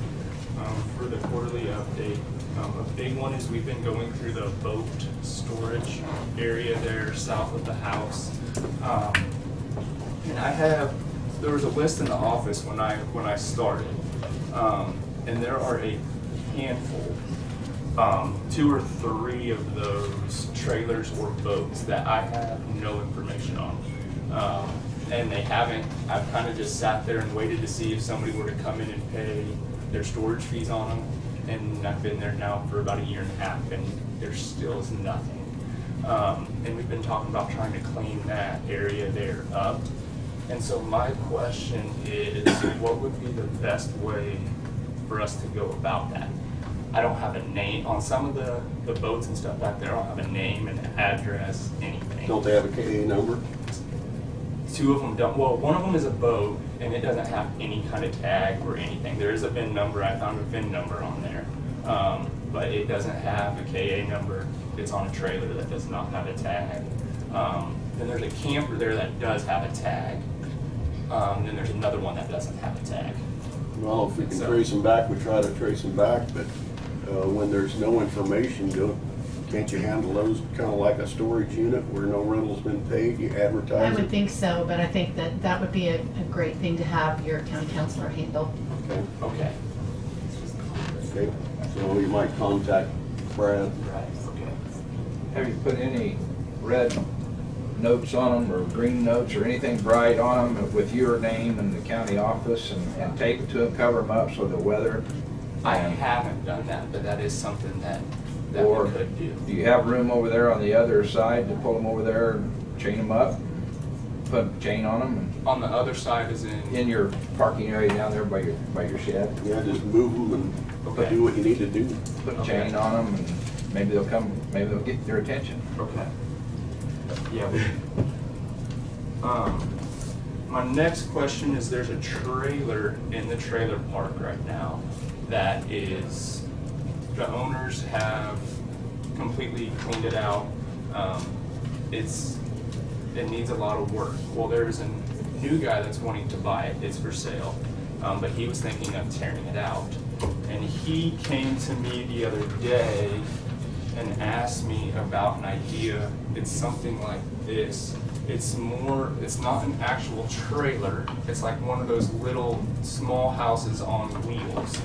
for the quarterly update. A big one is we've been going through the boat storage area there south of the house. And there was a list in the office when I started, and there are a handful, 2 or 3 of those trailers or boats that I have no information on. And they haven't, I've kind of just sat there and waited to see if somebody were to come in and pay their storage fees on them. And I've been there now for about 1.5 years, and there still is nothing. And we've been talking about trying to clean that area there up. And so my question is, what would be the best way for us to go about that? I don't have a name, on some of the boats and stuff back there, I don't have a name, an address, anything. Don't they have a KA number? 2 of them don't. Well, one of them is a boat, and it doesn't have any kind of tag or anything. There is a VIN number. I found a VIN number on there, but it doesn't have a KA number. It's on a trailer that does not have a tag. Then there's a camper there that does have a tag. Then there's another one that doesn't have a tag. Well, if we can So- trace them back, we try to trace them back, but when there's no information, can't you handle those kind of like a storage unit where no rental's been paid, you I advertise would it? think so, but I think that would be a great thing to have your county counselor handle. Okay, Okay. okay, so you might contact Brad. Okay. Have you put any red notes on them or green notes or anything bright on them with your name and the county office and tape it to them, cover them up so the weather? I and- haven't done that, but that is something that Or we could do. do you have room over there on the other side to pull them over there and chain them up? Put a chain on them On the other side is and in your parking area down there by your shed? Yeah, just move them and Okay. do what you need to do. Put a chain on them and maybe they'll get your attention. Okay. Yeah. My next question is, there's a trailer in the trailer park right now that is, the owners have completely cleaned it out. It needs a lot of work. Well, there's a new guy that's wanting to buy it. It's for sale. But he was thinking of tearing it out. And he came to me the other day and asked me about an idea. It's something like this. It's not an actual trailer. It's like one of those little small houses on wheels.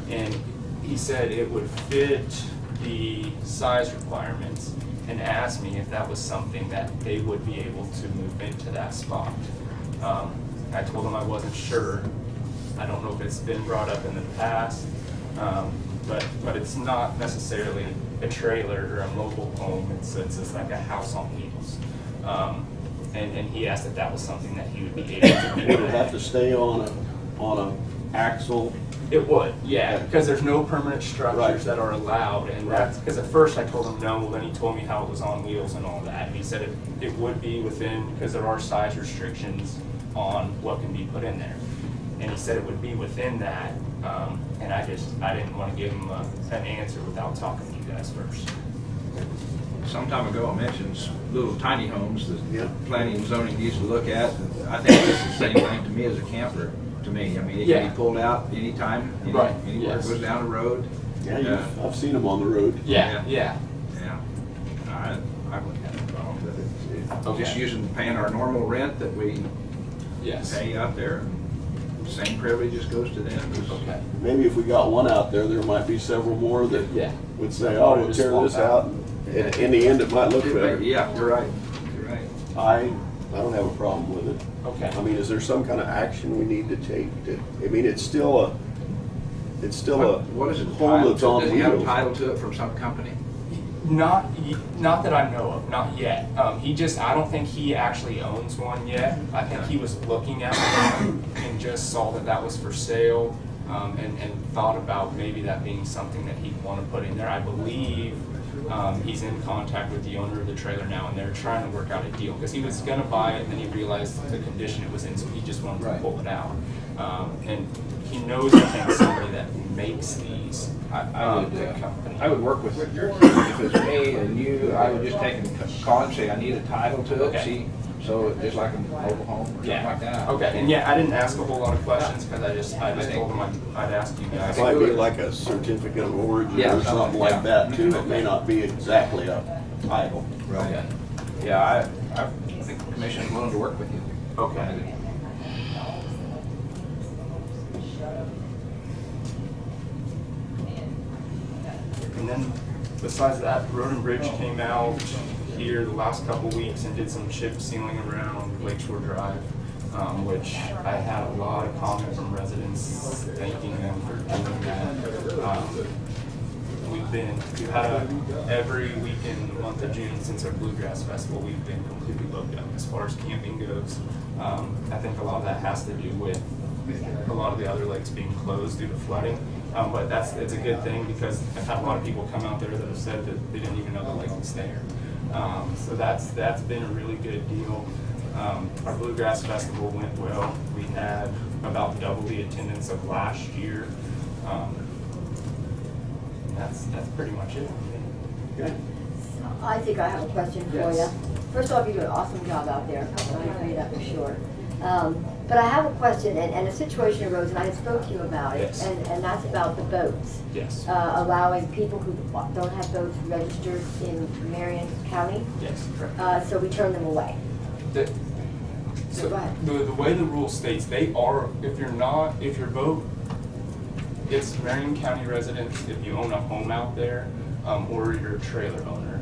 And he said it would fit the size requirements, and asked me if that was something that they would be able to move into that spot. I told him I wasn't sure. I don't know if it's been brought up in the past, but it's not necessarily a trailer or a mobile home. It's just like a house on wheels. And he asked if that was something that he would be able to do. Would it have to stay on a axle? It would, yeah, because there's no permanent structures Right. that are allowed, and that's, because at first I told him no, well, then he told me how it was on wheels and all that, and he said it would be within, because there are size restrictions on what can be put in there. And he said it would be within that, and I didn't want to give him an answer without talking to you guys first. some time ago, I mentioned little tiny homes that Yeah. planning and zoning used to look at. I think this is the same thing to me as a camper, to me. I mean, it can Yeah. be pulled out anytime, Right, anywhere it yes. goes down the road. Yeah, I've seen them on the road. Yeah, yeah. Yeah. I wouldn't have a problem with it. Okay. Just paying our normal rent that we Yes. pay out there. Same privileges goes to them. Okay. Maybe if we got one out there, there might be several more that Yeah. would say, oh, we'll tear this out. And in the end, it might look better. Yeah, you're right. You're right. I don't have a problem with it. Okay. I mean, is there some kind of action we need to take to, I mean, it's still a What is it? home that's on Does he have a wheels. title to it from some company? Not that I know of, not yet. I don't think he actually owns one yet. I think he was looking at one and just saw that that was for sale, and thought about maybe that being something that he'd want to put in there. I believe he's in contact with the owner of the trailer now, and they're trying to work out a deal, because he was gonna buy it, and then he realized the condition it was in, so he just wanted to pull it out. And he knows, I think, somebody that makes these. I would work with, if it's me and you, I would just take and call and say, I need a title to it, Okay. see, so just like a mobile home or something like that. Okay, and yeah, I didn't ask a whole lot of questions, because I just told him I'd ask you guys. It might be like a certificate of origin Yeah, or something yeah. like that too. It may not be exactly a title. Okay. Yeah, I think the commission's willing to work with you. Okay. And then besides that, Road and Bridge came out here the last couple weeks and did some chip sealing around Lakeshore Drive, which I had a lot of comment from residents thanking them for doing that. We've had every weekend in the month of June since our Bluegrass Festival, we've been completely booked up as far as camping goes. I think a lot of that has to do with a lot of the other lakes being closed due to flooding. But it's a good thing, because I've had a lot of people come out there that have said that they didn't even know the lake was there. So that's been a really good deal. Our Bluegrass Festival went well. We had about double the attendance of last year. And that's pretty much it. Okay. I think I have a question for you. Yes. First off, you do an awesome job out there. I agree that for sure. But I have a question, and a situation arose, and I spoke to you about it, Yes. and that's about the boats. Yes. Allowing people who don't have boats registered in Marion County, Yes, correct. so we turn them away. So Go ahead. the way the rule states, they are, if your boat, it's Marion County residents, if you own a home out there, or you're a trailer owner,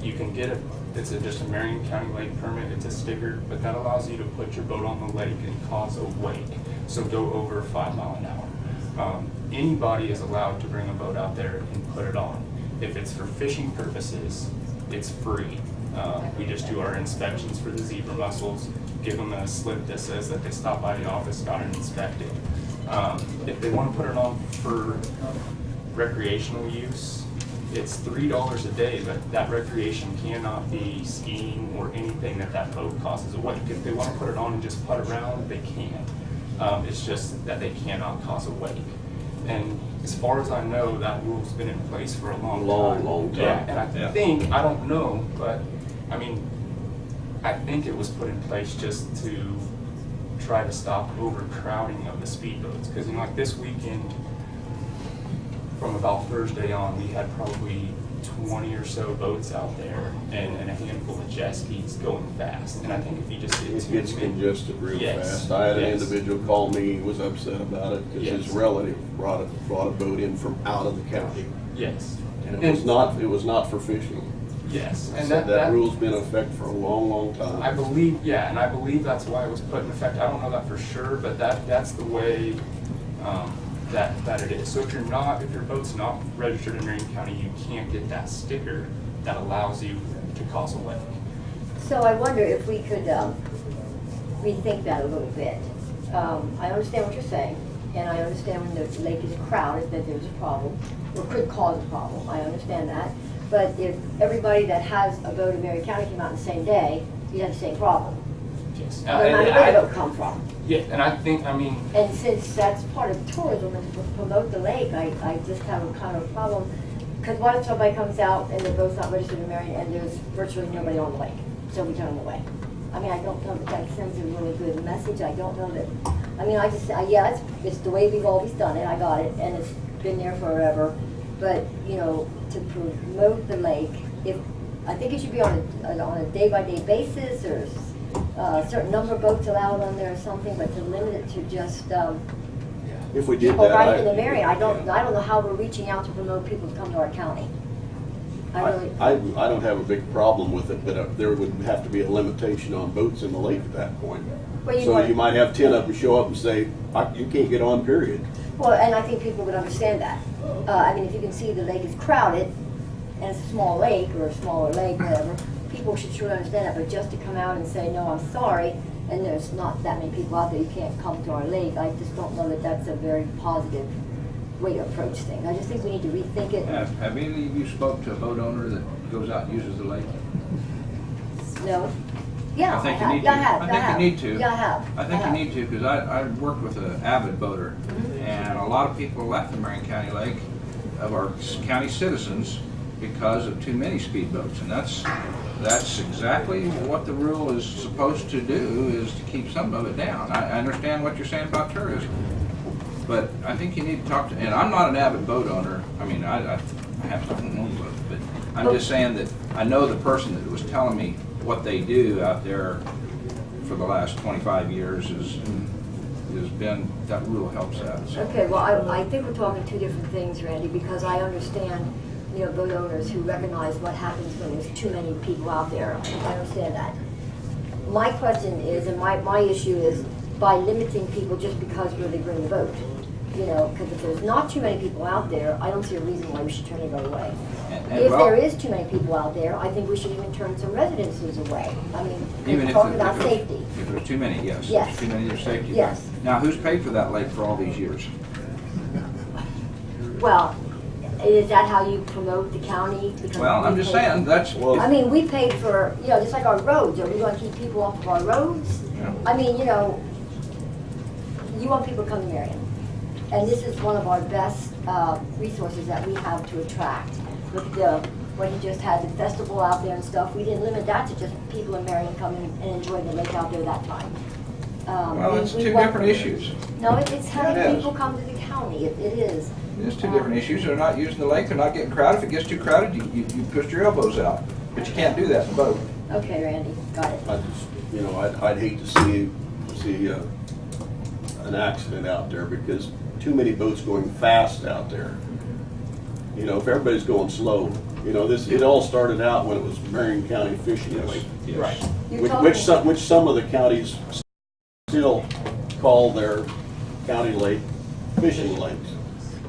you can get just a Marion County lake permit, it's a sticker, but that allows you to put your boat on the lake and cause a wake, so go over 5 miles an hour. Anybody is allowed to bring a boat out there and put it on. If it's for fishing purposes, it's free. We just do our inspections for the zebra mussels, give them a slip that says that they stopped by the office, got it inspected. If they want to put it on for recreational use, it's $3 a day, but that recreation cannot be skiing or anything that boat causes a wake. If they want to put it on and just putt around, they can. It's just that they cannot cause a wake. And as far as I know, that rule's been in place for a long time. Long time. Yeah, and I think, I don't know, but I mean, I think it was put in place just to try to stop overcrowding of the speedboats. Because, like this weekend, from about Thursday on, we had probably 20 or so boats out there and a handful of jet skis going fast. And I think if you just get It too gets many- congested real Yes, fast. I had an yes. individual call me, he was upset about it because his Yes. relative brought a boat in from out of the county. Yes. And it was not for fishing. Yes. And that rule's been in effect for a long, long time. I believe, yeah, and I believe that's why it was put in effect. I don't know that for sure, but that's the way that it is. So if your boat's not registered in Marion County, you can't get that sticker that allows you to cause a wake. So I wonder if we could rethink that a little bit. I understand what you're saying, and I understand when the lake is crowded that there's a problem, or could cause a problem. I understand that. But if everybody that has a boat in Marion County came out the same day, you'd have the same problem. Yes. No matter where the boat come from. Yeah, and I think, I mean, And since that's part of tourism and to promote the lake, I just have a kind of problem because what if somebody comes out and they're both not registered in Marion and there's virtually nobody on the lake, so we turn them away? I mean, I don't know that that sends a really good message. I don't know that, I mean, I just, yeah, it's the way we've always done it. I got it, and it's been there forever. But, you know, to promote the lake, I think it should be on a day-by-day basis, or a certain number of boats allowed on there or something, but to limit it to just, If we did people that, right in the Marion, I don't know how we're reaching out to promote people to come to our county. I don't have a big problem with it, but there would have to be a limitation on boats in the lake at that point. Well, So you might have 10 of them show up and say, you can't get on, period. Well, and I think people would understand that. I mean, if you can see the lake is crowded, and it's a small lake, or a smaller lake, whatever, people should sure understand that, but just to come out and say, no, I'm sorry, and there's not that many people out there, you can't come to our lake, I just don't know that that's a very positive way to approach things. I just think we need to rethink it. Have any of you spoke to a boat owner that goes out and uses the lake? No? Yeah, I think you have. need Yeah, to. I have. I think you need to. Yeah, I have. I think you need to, because I worked with an avid boater, and a lot of people left the Marion County Lake, of our county citizens, because of too many speedboats, and that's exactly what the rule is supposed to do, is to keep some of it down. I understand what you're saying about tourism, but I think you need to talk to, and I'm not an avid boat owner, I mean, I have something on boat, but I'm just saying that I know the person that was telling me what they do out there for the last 25 years has been, that rule helps that. So. Okay, well, I think we're talking two different things, Randy, because I understand, you know, boat owners who recognize what happens when there's too many people out there. I understand that. My question is, and my issue is, by limiting people just because where they bring the boat. You know, because if there's not too many people out there, I don't see a reason why we should turn anybody away. If there is too many people out there, I think we should even turn some residences away. I mean, we're talking about safety. If there's too many, yes. Yes. If there's too many, there's safety. Yes. Now, who's paid for that lake for all these years? Well, is that how you promote the county? Because Well, I'm we just pay- saying, that's, I mean, we paid for, you know, just like our roads. Are we going to keep people off of our roads? Yeah. I mean, you know, you want people to come to Marion. And this is one of our best resources that we have to attract. With what you just had, the festival out there and stuff, we didn't limit that to just people in Marion coming and enjoying the lake out there that time. well, it's we two want- different issues. No, it's Yeah, it having is. people come to the county. It is. It's two different issues. They're not using the lake, they're not getting crowded. If it gets too crowded, you push your elbows out. But you can't do that in a boat. Okay, Randy, got it. I just, you know, I'd hate to see an accident out there, because too many boats going fast out there. You know, if everybody's going slow, you know, it all started out when it was Marion County Fishing Lake. Right. You're Which talking- some of the counties still call their county lake fishing lakes.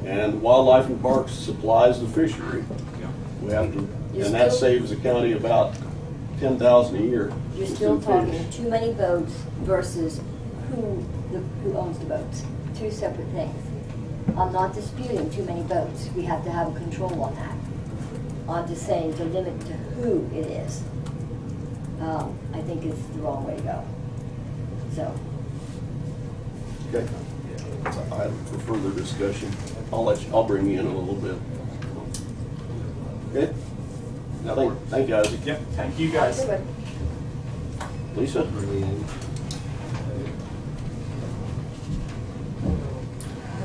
And Wildlife and Parks supplies the fishery. We have to, and that saves the county about $10,000 a year. You're just still in talking fish. too many boats versus who owns the boats. Two separate things. I'm not disputing too many boats. We have to have a control on that. I'm just saying to limit to who it is, I think is the wrong way to go. So, Okay. So for further discussion, I'll bring you in a little bit. Okay? Thank you, Isaac. Yep, thank you guys. good. Lisa? Good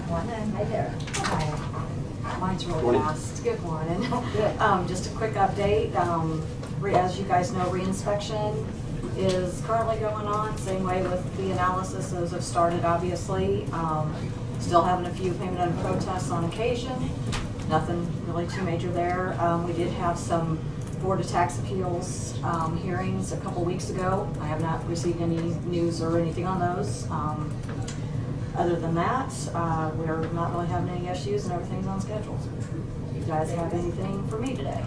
morning. Hi there. Hi. Mine's really Morning. fast. Good morning. Good. Just a quick update. As you guys know, reinspection is currently going on. Same way with the analysis. Those have started, obviously. Still having a few payment under protests on occasion. Nothing really too major there. We did have some Board of Tax Appeals hearings a couple weeks ago. I have not received any news or anything on those. Other than that, we're not really having any issues and everything's on schedule. You guys have anything for me today?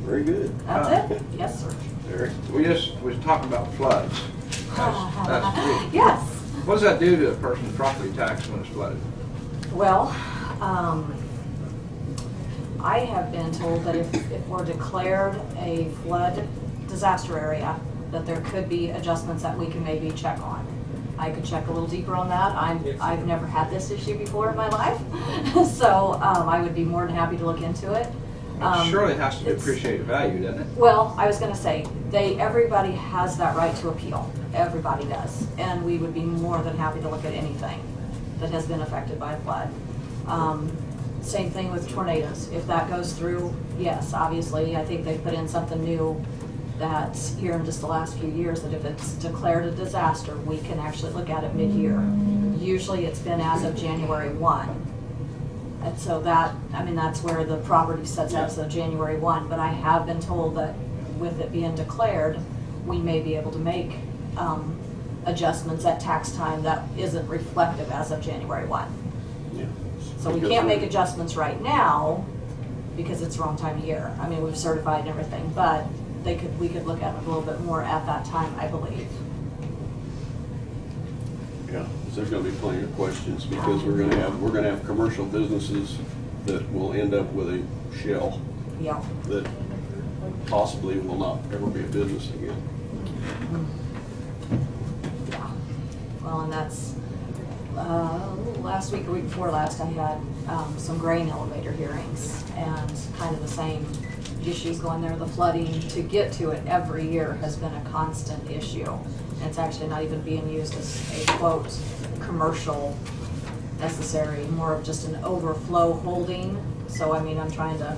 Very good. That's it? Yes, sir. Eric? We just was talking about floods. That's big. Yes. What does that do to a person's property tax when it's flooded? Well, I have been told that if we're declared a flood disaster area, that there could be adjustments that we can maybe check on. I could check a little deeper on that. I've never had this issue before in my life, so I would be more than happy to look into it. Surely it has to be it's- appreciated value, doesn't it? Well, I was gonna say, everybody has that right to appeal. Everybody does. And we would be more than happy to look at anything that has been affected by flood. Same thing with tornadoes. If that goes through, yes, obviously, I think they put in something new that's here in just the last few years, that if it's declared a disaster, we can actually look at it mid-year. Usually it's been as of January 1. And so that's where the property sets as of January 1. But I have been told that with it being declared, we may be able to make adjustments at tax time that isn't reflective as of January 1. Yeah. So we can't make adjustments right now because it's the wrong time of year. I mean, we've certified and everything, but we could look at it a little bit more at that time, I believe. Yeah, there's gonna be plenty of questions because we're gonna have commercial businesses that will end up with a shell Yeah. that possibly will not ever be a business again. Yeah. Well, and that's, last week or week before last, I had some grain elevator hearings and kind of the same issues going there. The flooding to get to it every year has been a constant issue. And it's actually not even being used as a quote, commercial necessary, more of just an overflow holding. So, I mean, I'm trying to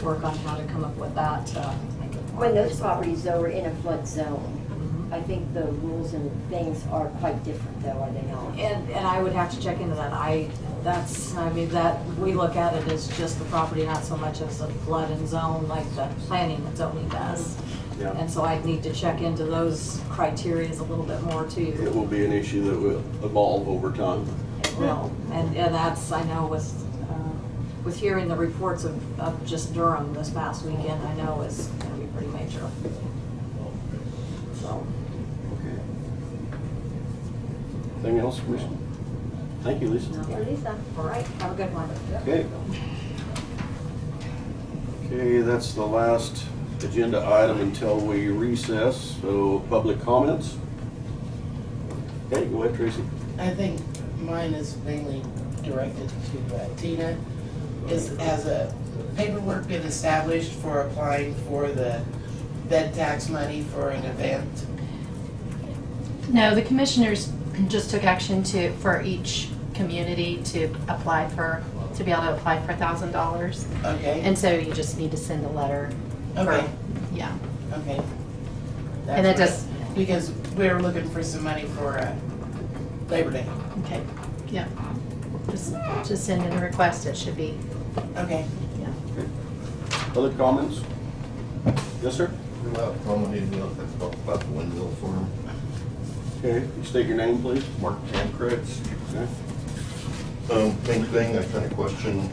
work on how to come up with that to make it more. When those properties though are in a flood zone, Mhm. I think the rules and things are quite different though, are they not? And I would have to check into that. That we look at it as just the property, not so much as a flood and zone like the planning and zoning does. Yeah. And so I'd need to check into those criterias a little bit more It too. will be an issue that will evolve over time. It will. And that's, I know with hearing the reports of just Durham this past weekend, I know is gonna be pretty major. So. Anything else, Commissioner? Thank you, Lisa. Lisa? All right, have a good one. Okay. Okay, that's the last agenda item until we recess, so public comments. Okay, go ahead, Tracy. I think mine is mainly directed to Tina. Has a paperwork been established for applying for the bed tax money for an event? No, the commissioners just took action for each community to be able to apply for $1,000. Okay, And so you just need to send a letter. for- Okay. Yeah. okay. And that That's what- because we're looking for some money for Labor Day. Okay, yeah. Just send in a request, it should be, Okay. yeah. Other comments? Yes, sir? About the windmill farm. Okay, you state your name, please. Mark Tancreds. Okay. Main thing, I kind of question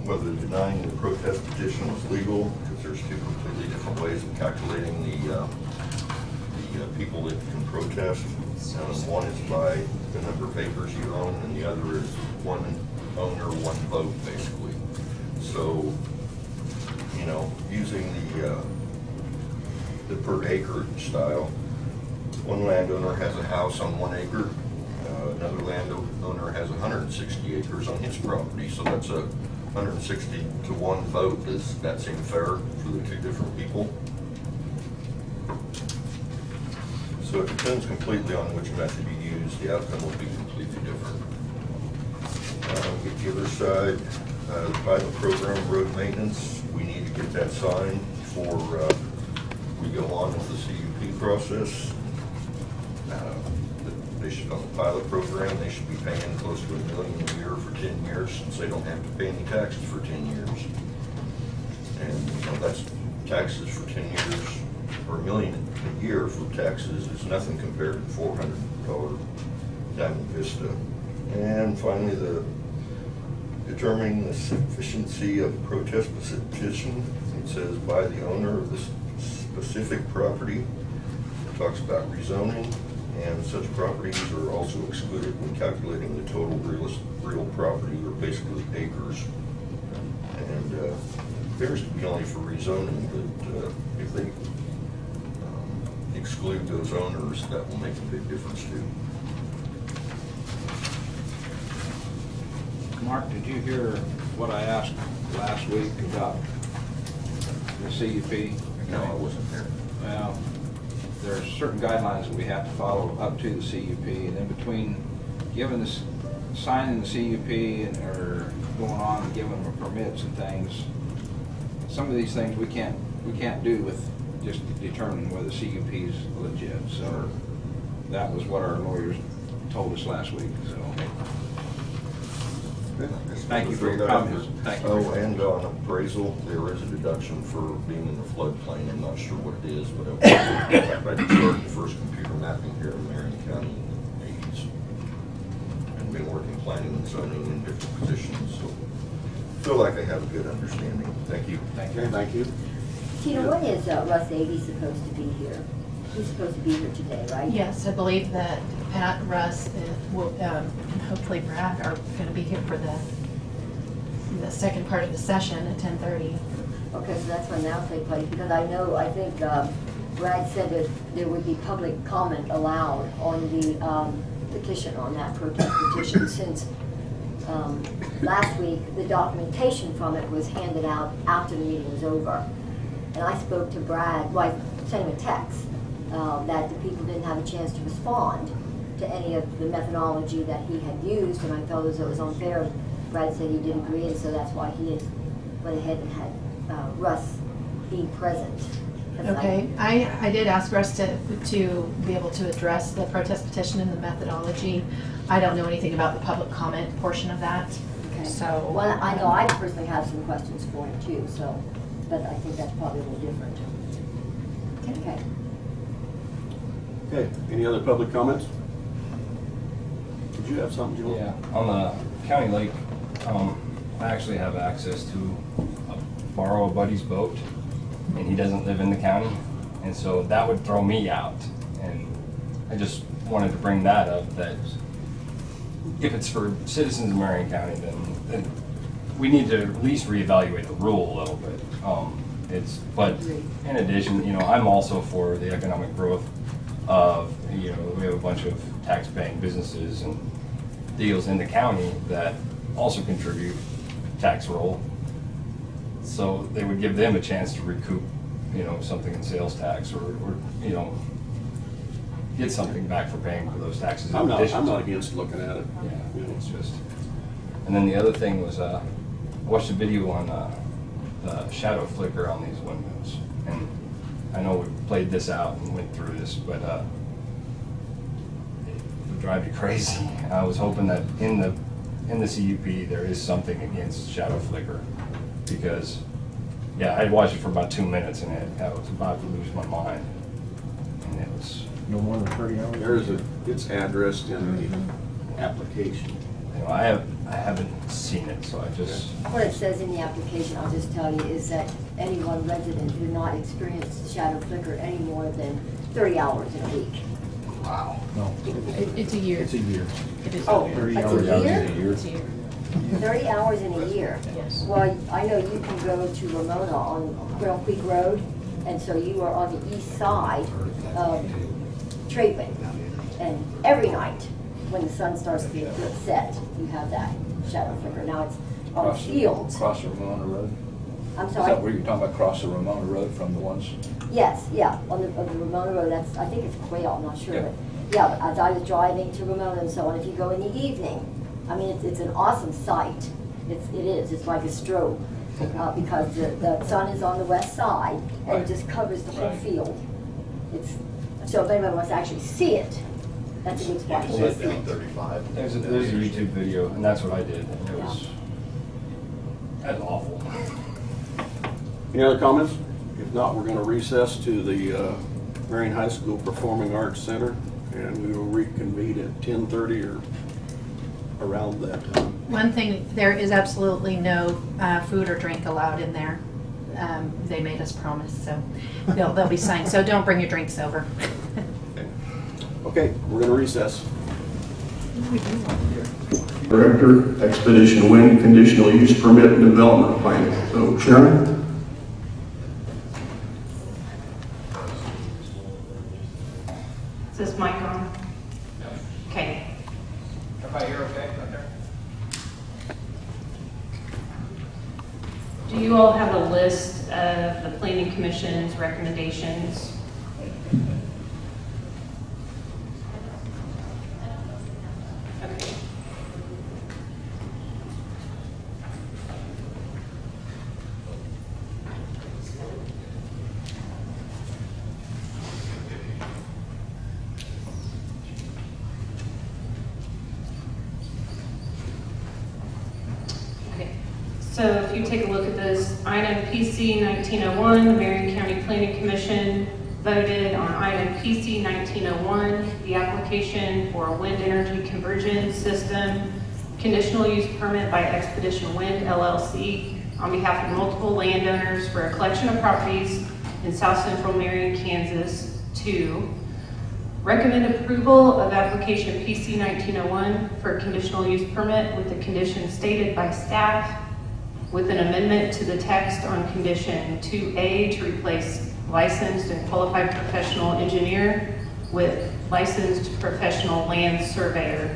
whether denying the protest petition was legal, because there's two completely different ways of calculating the people that can protest. One is by the number of acres you own, and the other is one owner, one vote, basically. So, you know, using the per acre style, one landowner has a house on 1 acre, another landowner has 160 acres on his property, so that's a 160 to 1 vote. Does that seem fair for the two different people? So it depends completely on which method you use, the outcome will be completely different. Get the other side, the pilot program, road maintenance, we need to get that signed before we go on with the CUP process. They should, on the pilot program, they should be paying close to $1 million a year for 10 years, since they don't have to pay any taxes for 10 years. And, you know, that's taxes for 10 years, or $1 million a year for taxes is nothing compared to the $400 Diamond Vista. And finally, determining the sufficiency of protest petition. It says by the owner of the specific property. It talks about rezoning, and such properties are also excluded when calculating the total real property, or basically acres. And appears to be only for rezoning, but if they exclude those owners, that will make a big difference too. Mark, did you hear what I asked last week about the CUP? No, I wasn't there. Well, there are certain guidelines that we have to follow up to the CUP, and then between giving this, signing the CUP and, or going on and giving them permits and things, some of these things we can't do with just determining whether CUP is legit. So that was what our lawyers told us last week, so. Thank you for your comments. Thank you. Oh, and on appraisal, there is a deduction for being in the floodplain. I'm not sure what it is, but I started the first computer mapping here in Marion County in the 80s. And been working planning and zoning in different positions, so feel like I have a good understanding. Thank you. Thank you. Okay, thank you. Tina, when is Russ Avey supposed to be here? He's supposed to be here today, right? Yes, I believe that Pat, Russ, and hopefully Brad are gonna be here for the second part of the session at 10:30. Okay, so that's when that'll take place, because I think Brad said that there would be public comment allowed on the petition, on that protest petition, since last week, the documentation from it was handed out after the meeting was over. And I spoke to Brad, well, I sent him a text, that the people didn't have a chance to respond to any of the methodology that he had used, and I felt as though it was unfair. Brad said he did agree, and so that's why he went ahead and had Russ be present. Okay, I did ask Russ to be able to address the protest petition and the methodology. I don't know anything about the public comment portion of that, Okay. so. Well, I know I personally have some questions for him too, so, but I think that's probably a little different. Okay. Okay, any other public comments? Did you have something, Joel? Yeah, on the county lake, I actually have access to borrow a buddy's boat, and he doesn't live in the county, and so that would throw me out. And I just wanted to bring that up, that if it's for citizens of Marion County, then we need to at least reevaluate the rule a little bit. But in addition, I'm also for the economic growth of, we have a bunch of tax-paying businesses and deals in the county that also contribute tax roll. So they would give them a chance to recoup, something in sales tax or get something back for paying for those taxes. I'm not addition to- against looking at it. Yeah, it's just. And then the other thing was, I watched a video on the shadow flicker on these windmills, and I know we played this out and went through this, but it would drive you crazy. I was hoping that in the CUP there is something against shadow flicker, because I watched it for about 2 minutes and I was about to lose my mind, and it was. No more than 30 hours? It's addressed in the application. I haven't seen it, so I just. What it says in the application, I'll just tell you, is that any one resident do not experience shadow flicker any more than 30 hours in a week. Wow. No, It's a year. it's a year. It is Oh, a year. 30 that's hours a out year? is a year. It's a year. 30 hours in a year? Yes. Well, I know you can go to Ramona on Grail Creek Road, and so you are on the east side of Trapen. And every night, when the sun starts to set, you have that shadow flicker. Now it's on fields. Across the Ramona Road? I'm Is that sorry? where you're talking about, across the Ramona Road from the ones? Yes, yeah, on the Ramona Road, I think it's Quail, I'm not sure, Yeah. but, yeah, but as I was driving to Ramona and so on, if you go in the evening, I mean, it's an awesome sight. It is, it's like a strobe, because the sun is on the west side, and Right. it just covers the whole Right. field. So if anyone wants to actually see it, that's a good spot to Let see down it. 35. There's a YouTube video, and that's what I did, and it was, that was awful. Any other comments? If not, we're going to recess to the Marion High School Performing Arts Center, and we will reconvene at 10:30 or around that time. One thing, there is absolutely no food or drink allowed in there. They made us promise, so they'll be signed. So don't bring your drinks over. Okay, we're going to recess. Director, Expedition Wind Conditional Use Permit and Development Plan. So Sharon? Is this mic on? Okay. Everybody here okay out there? You all have a list of the Planning Commission's recommendations. Okay. Okay. So if you take a look at this, item PC 1901, the Marion County Planning Commission voted on item PC 1901, the application for a wind energy conversion system, conditional use permit by Expedition Wind LLC on behalf of multiple landowners for a collection of properties in south central Marion, Kansas, to recommend approval of application PC 1901 for a conditional use permit with the conditions stated by staff, with an amendment to the text on condition 2A to replace licensed and qualified professional engineer with licensed professional land surveyor.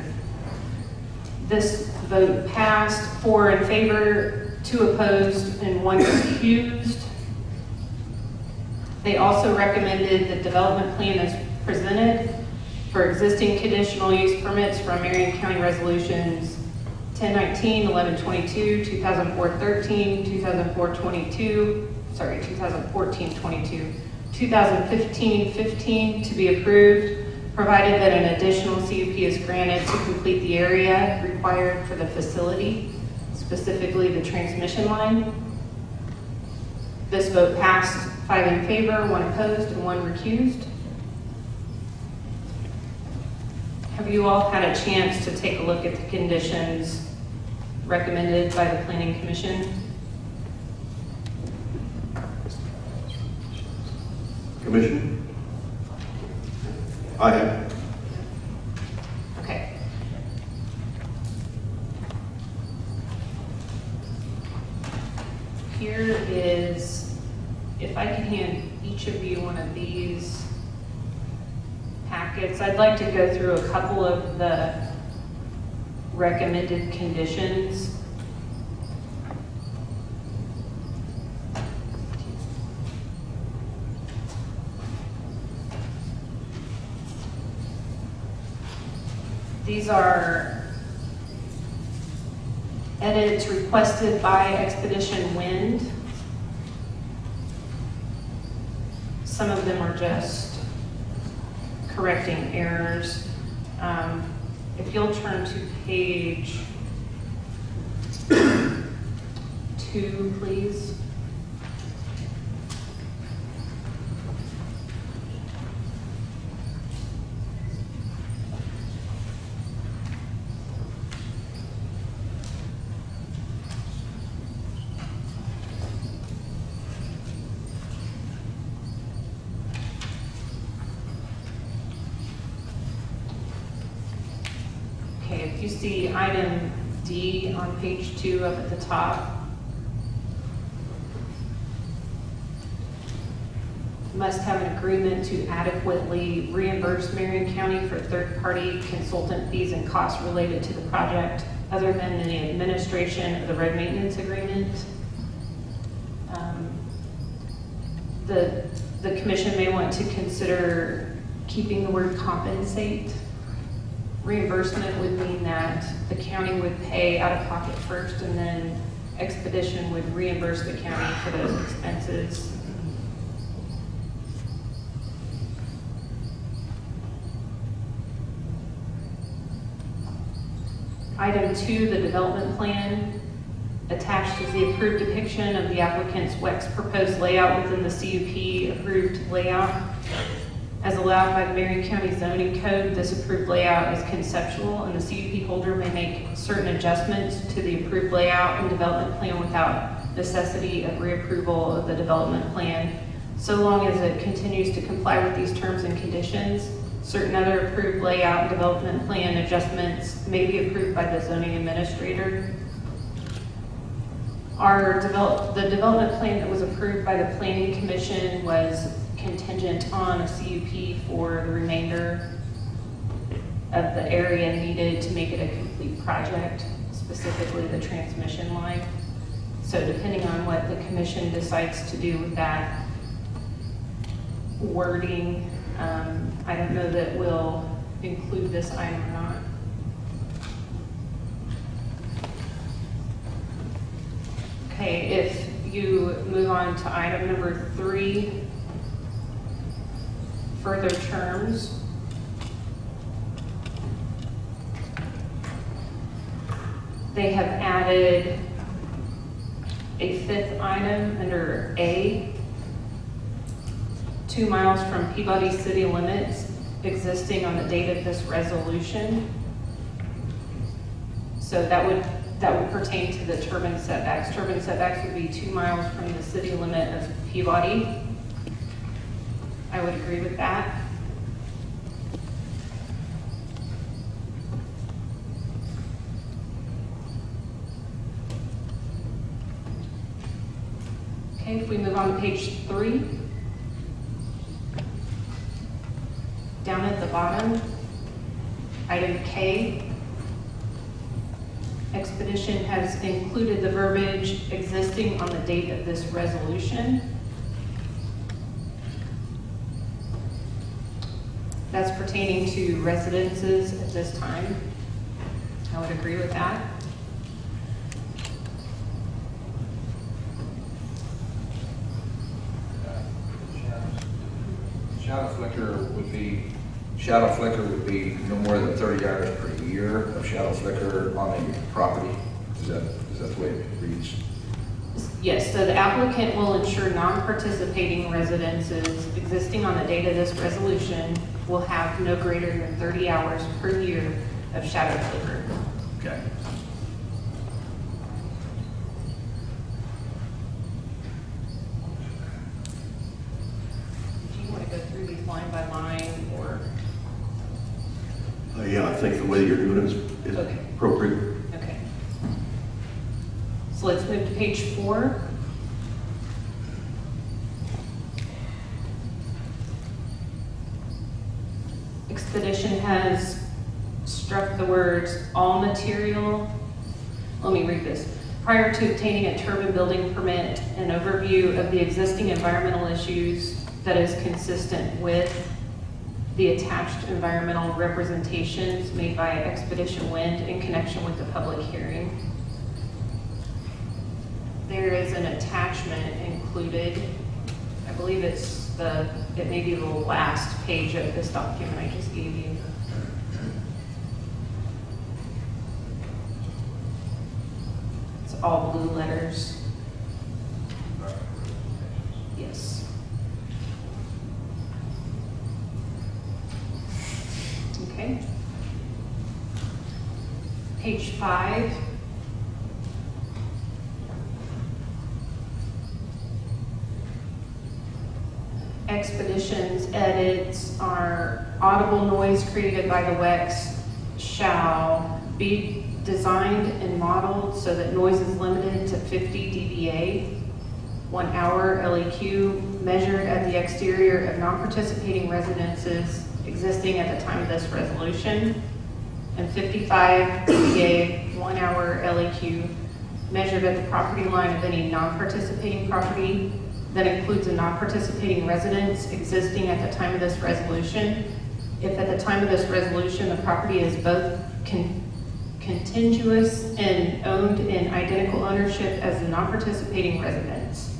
This vote passed 4 in favor, 2 opposed, and 1 recused. They also recommended the development plan as presented for existing conditional use permits from Marion County Resolutions 1019, 1122, 2004-13, 2014-22, 2015-15 to be approved, provided that an additional CUP is granted to complete the area required for the facility, specifically the transmission line. This vote passed 5 in favor, 1 opposed, and 1 recused. Have you all had a chance to take a look at the conditions recommended by the Planning Commission? Commission? I have. Okay. Here is, if I can hand each of you one of these packets, I'd like to go through a couple of the recommended conditions. These are edits requested by Expedition Wind. Some of them are just correcting errors. If you'll turn to page 2, please. If you see item D on page 2 up at the top, must have an agreement to adequately reimburse Marion County for third-party consultant fees and costs related to the project other than the administration of the road maintenance agreement. The commission may want to consider keeping the word compensate. Reimbursement would mean that the county would pay out of pocket first, and then Expedition would reimburse the county for those expenses. Item 2, the development plan. Attached is the approved depiction of the applicant's WEX proposed layout within the CUP approved layout. As allowed by the Marion County Zoning Code, this approved layout is conceptual, and the CUP holder may make certain adjustments to the approved layout and development plan without necessity of reapproval of the development plan, so long as it continues to comply with these terms and conditions. Certain other approved layout and development plan adjustments may be approved by the zoning administrator. The development plan that was approved by the Planning Commission was contingent on a CUP for the remainder of the area needed to make it a complete project, specifically the transmission line. So depending on what the commission decides to do with that wording, I don't know that we'll include this item or not. Okay, if you move on to item number 3, further terms. They have added a 5th item under A, 2 miles from Peabody city limits existing on the date of this resolution. So that would pertain to the turbine setbacks. Turbine setbacks would be 2 miles from the city limit of Peabody. I would agree with that. Okay, if we move on to page 3. Down at the bottom, item K, Expedition has included the verbiage existing on the date of this resolution. That's pertaining to residences at this time. I would agree with that. Shadow flicker would be no more than 30 hours per year of shadow flicker on a property. Is that the way it reads? Yes, so the applicant will ensure non-participating residences existing on the date of this resolution will have no greater than 30 hours per year of shadow flicker. Okay. Do you want to go through these line by line, or? Yeah, I think the way you're doing it is Okay. appropriate. Okay. So let's move to page 4. Expedition has struck the words all material. Let me read this. Prior to obtaining a turbine building permit, an overview of the existing environmental issues that is consistent with the attached environmental representations made by Expedition Wind in connection with the public hearing. There is an attachment included. I believe it may be the last page of this document I just gave you. It's all blue letters. Yes. Okay. Page 5. Expedition's edits are audible noise created by the WEX shall be designed and modeled so that noise is limited to 50 dBA, 1 hour LEQ measured at the exterior of non-participating residences existing at the time of this resolution, and 55 dBA, 1 hour LEQ measured at the property line of any non-participating property that includes a non-participating residence existing at the time of this resolution. If at the time of this resolution, the property is both contiguous and owned in identical ownership as the non-participating residence.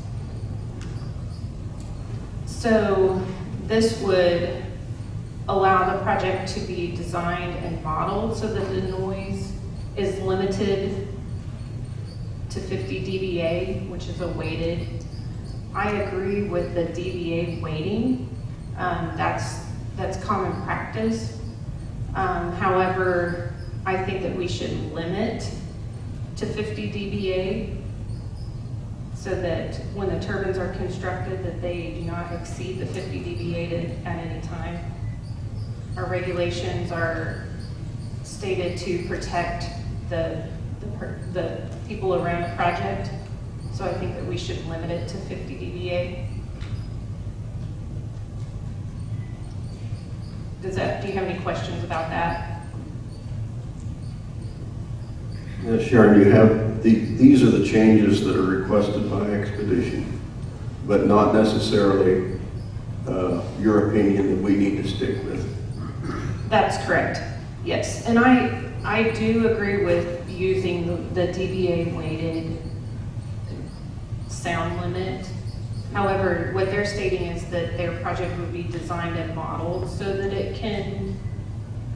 So this would allow the project to be designed and modeled so that the noise is limited to 50 dBA, which is a weighted. I agree with the dBA weighting. That's common practice. However, I think that we should limit to 50 dBA so that when the turbines are constructed, that they do not exceed the 50 dBA at any time. Our regulations are stated to protect the people around the project. So I think that we should limit it to 50 dBA. Do you have any questions about that? Sharon, you have, these are the changes that are requested by Expedition, but not necessarily your opinion that we need to stick with. That's correct, yes. And I do agree with using the DBA weighted sound limit. However, what they're stating is that their project would be designed and modeled so that it can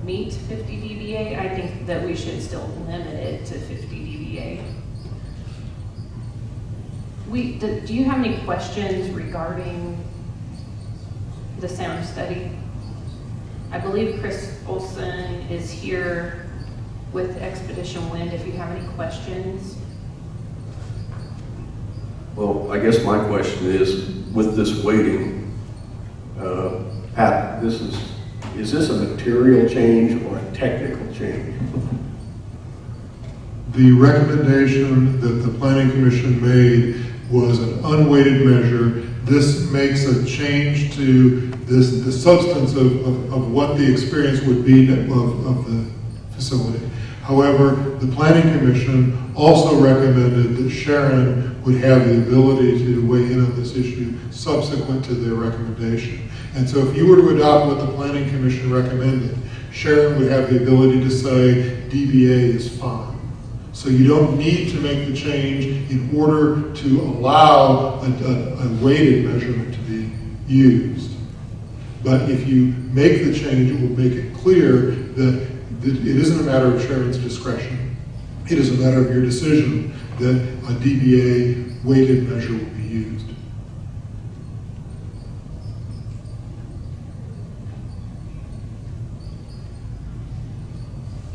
meet 50 dBA. I think that we should still limit it to 50 dBA. Do you have any questions regarding the sound study? I believe Chris Olson is here with Expedition Wind if you have any questions. Well, I guess my question is, with this weighting, Pat, is this a material change or a technical change? The recommendation that the Planning Commission made was an unweighted measure. This makes a change to the substance of what the experience would be of the facility. However, the Planning Commission also recommended that Sharon would have the ability to weigh in on this issue subsequent to their recommendation. And so if you were to adopt what the Planning Commission recommended, Sharon would have the ability to say DBA is fine. So you don't need to make the change in order to allow a weighted measurement to be used. But if you make the change, it will make it clear that it isn't a matter of Sharon's discretion. It is a matter of your decision that a DBA weighted measure will be used.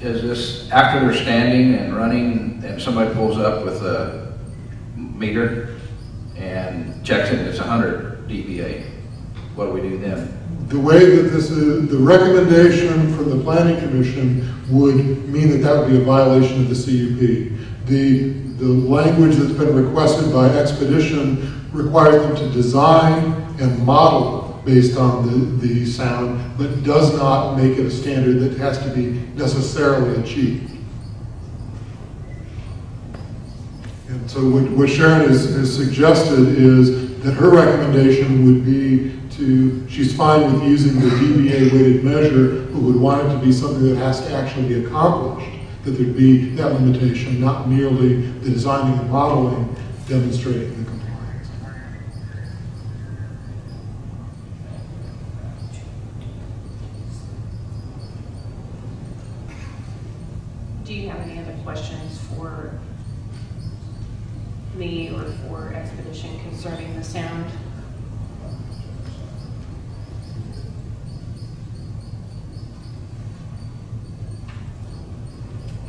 Is this after they're standing and running and somebody pulls up with a meter and checks it and it's 100 dBA? What do we do then? The way that this is, the recommendation from the Planning Commission would mean that that would be a violation of the CUP. The language that's been requested by Expedition requires them to design and model based on the sound, but does not make it a standard that has to be necessarily achieved. And so what Sharon has suggested is that her recommendation would be she's fine with using the DBA weighted measure, but would want it to be something that has to actually be accomplished, that there'd be that limitation, not merely the designing and modeling demonstrating the compliance. Do you have any other questions for me or for Expedition concerning the sound?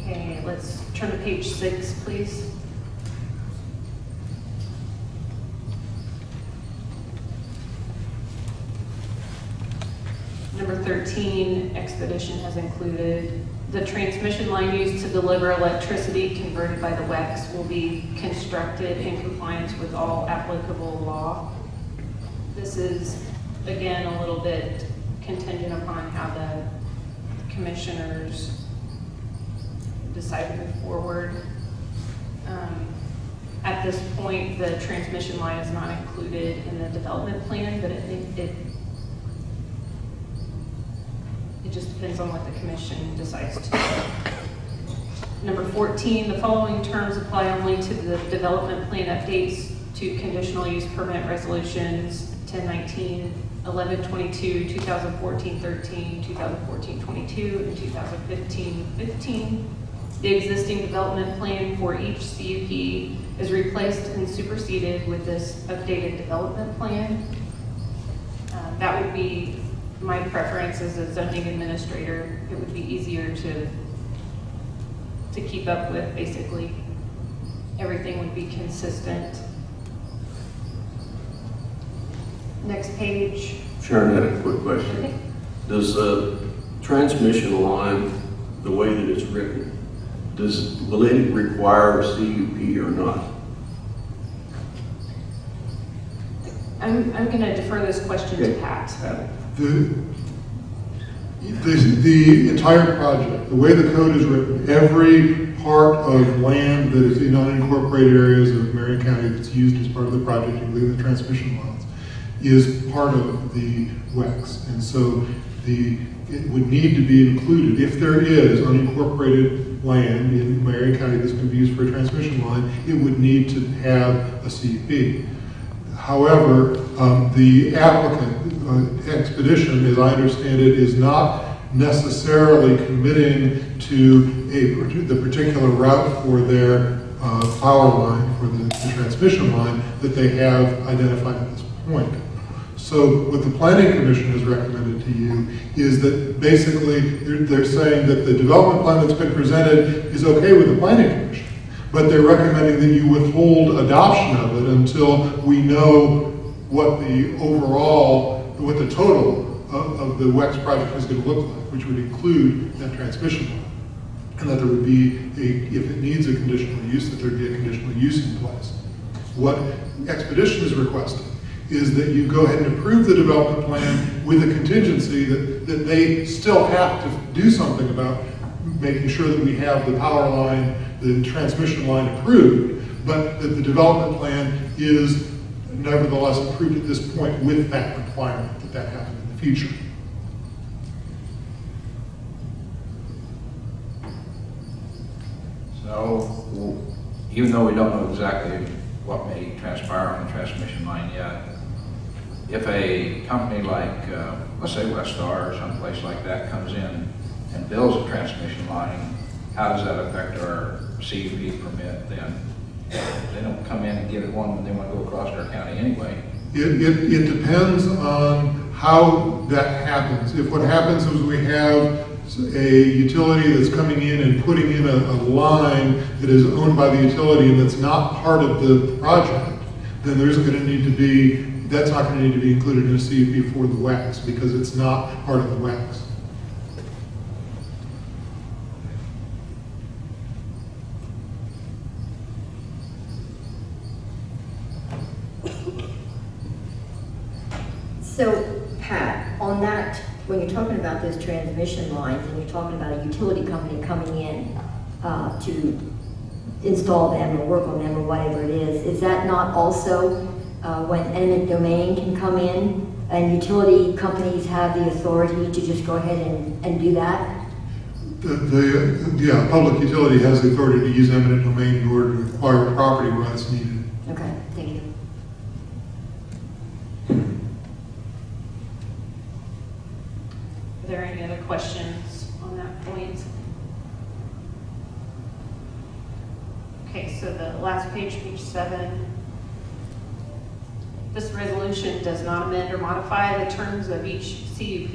Okay, let's turn to page 6, please. Number 13, Expedition has included the transmission line used to deliver electricity converted by the WEX will be constructed in compliance with all applicable law. This is, again, a little bit contingent upon how the commissioners decide to move forward. At this point, the transmission line is not included in the development plan, but it just depends on what the commission decides to do. Number 14, the following terms apply only to the development plan updates to conditional use permit resolutions 1019, 1122, 2014-13, 2014-22, and 2015-15. The existing development plan for each CUP is replaced and superseded with this updated development plan. That would be my preference as a zoning administrator. It would be easier to keep up with. Basically, everything would be consistent. Next page. Sharon had a quick question. Okay. Does the transmission line, the way that it's written, will it require a CUP or not? I'm going to defer this question to Pat. The entire project, the way the code is written, every part of land that is in unincorporated areas of Marion County that's used as part of the project, including the transmission lines, is part of the WEX. And so it would need to be included. If there is unincorporated land in Marion County that's going to be used for a transmission line, it would need to have a CUP. However, the applicant, Expedition, as I understand it, is not necessarily committing to the particular route for their power line, for the transmission line that they have identified at this point. So what the Planning Commission has recommended to you is that basically they're saying that the development plan that's been presented is okay with the Planning Commission, but they're recommending that you withhold adoption of it until we know what the total of the WEX project is going to look like, which would include that transmission line. And that there would be, if it needs a conditional use, that there'd be a conditional use in place. What Expedition is requesting is that you go ahead and approve the development plan with a contingency that they still have to do something about making sure that we have the power line, the transmission line approved, but that the development plan is nevertheless approved at this point with that requirement that happen in the future. So, even though we don't know exactly what may transpire on the transmission line yet, if a company like, let's say Westar or someplace like that comes in and builds a transmission line, how does that affect our CUP permit then? They don't come in and give it one when they want to go across our county anyway. It depends on how that happens. If what happens is we have a utility that's coming in and putting in a line that is owned by the utility and that's not part of the project, then there's going to need to be, that's not going to need to be included in a CUP for the WEX because it's not part of the WEX. So, Pat, on that, when you're talking about those transmission lines and you're talking about a utility company coming in to install them or work on them or whatever it is that not also when eminent domain can come in and utility companies have the authority to just go ahead and do that? Yeah, public utility has the authority to use eminent domain in order to acquire property where it's needed. Okay, thank you. Are there any other questions on that point? Okay, so the last page, page 7. This resolution does not amend or modify the terms of each CUP,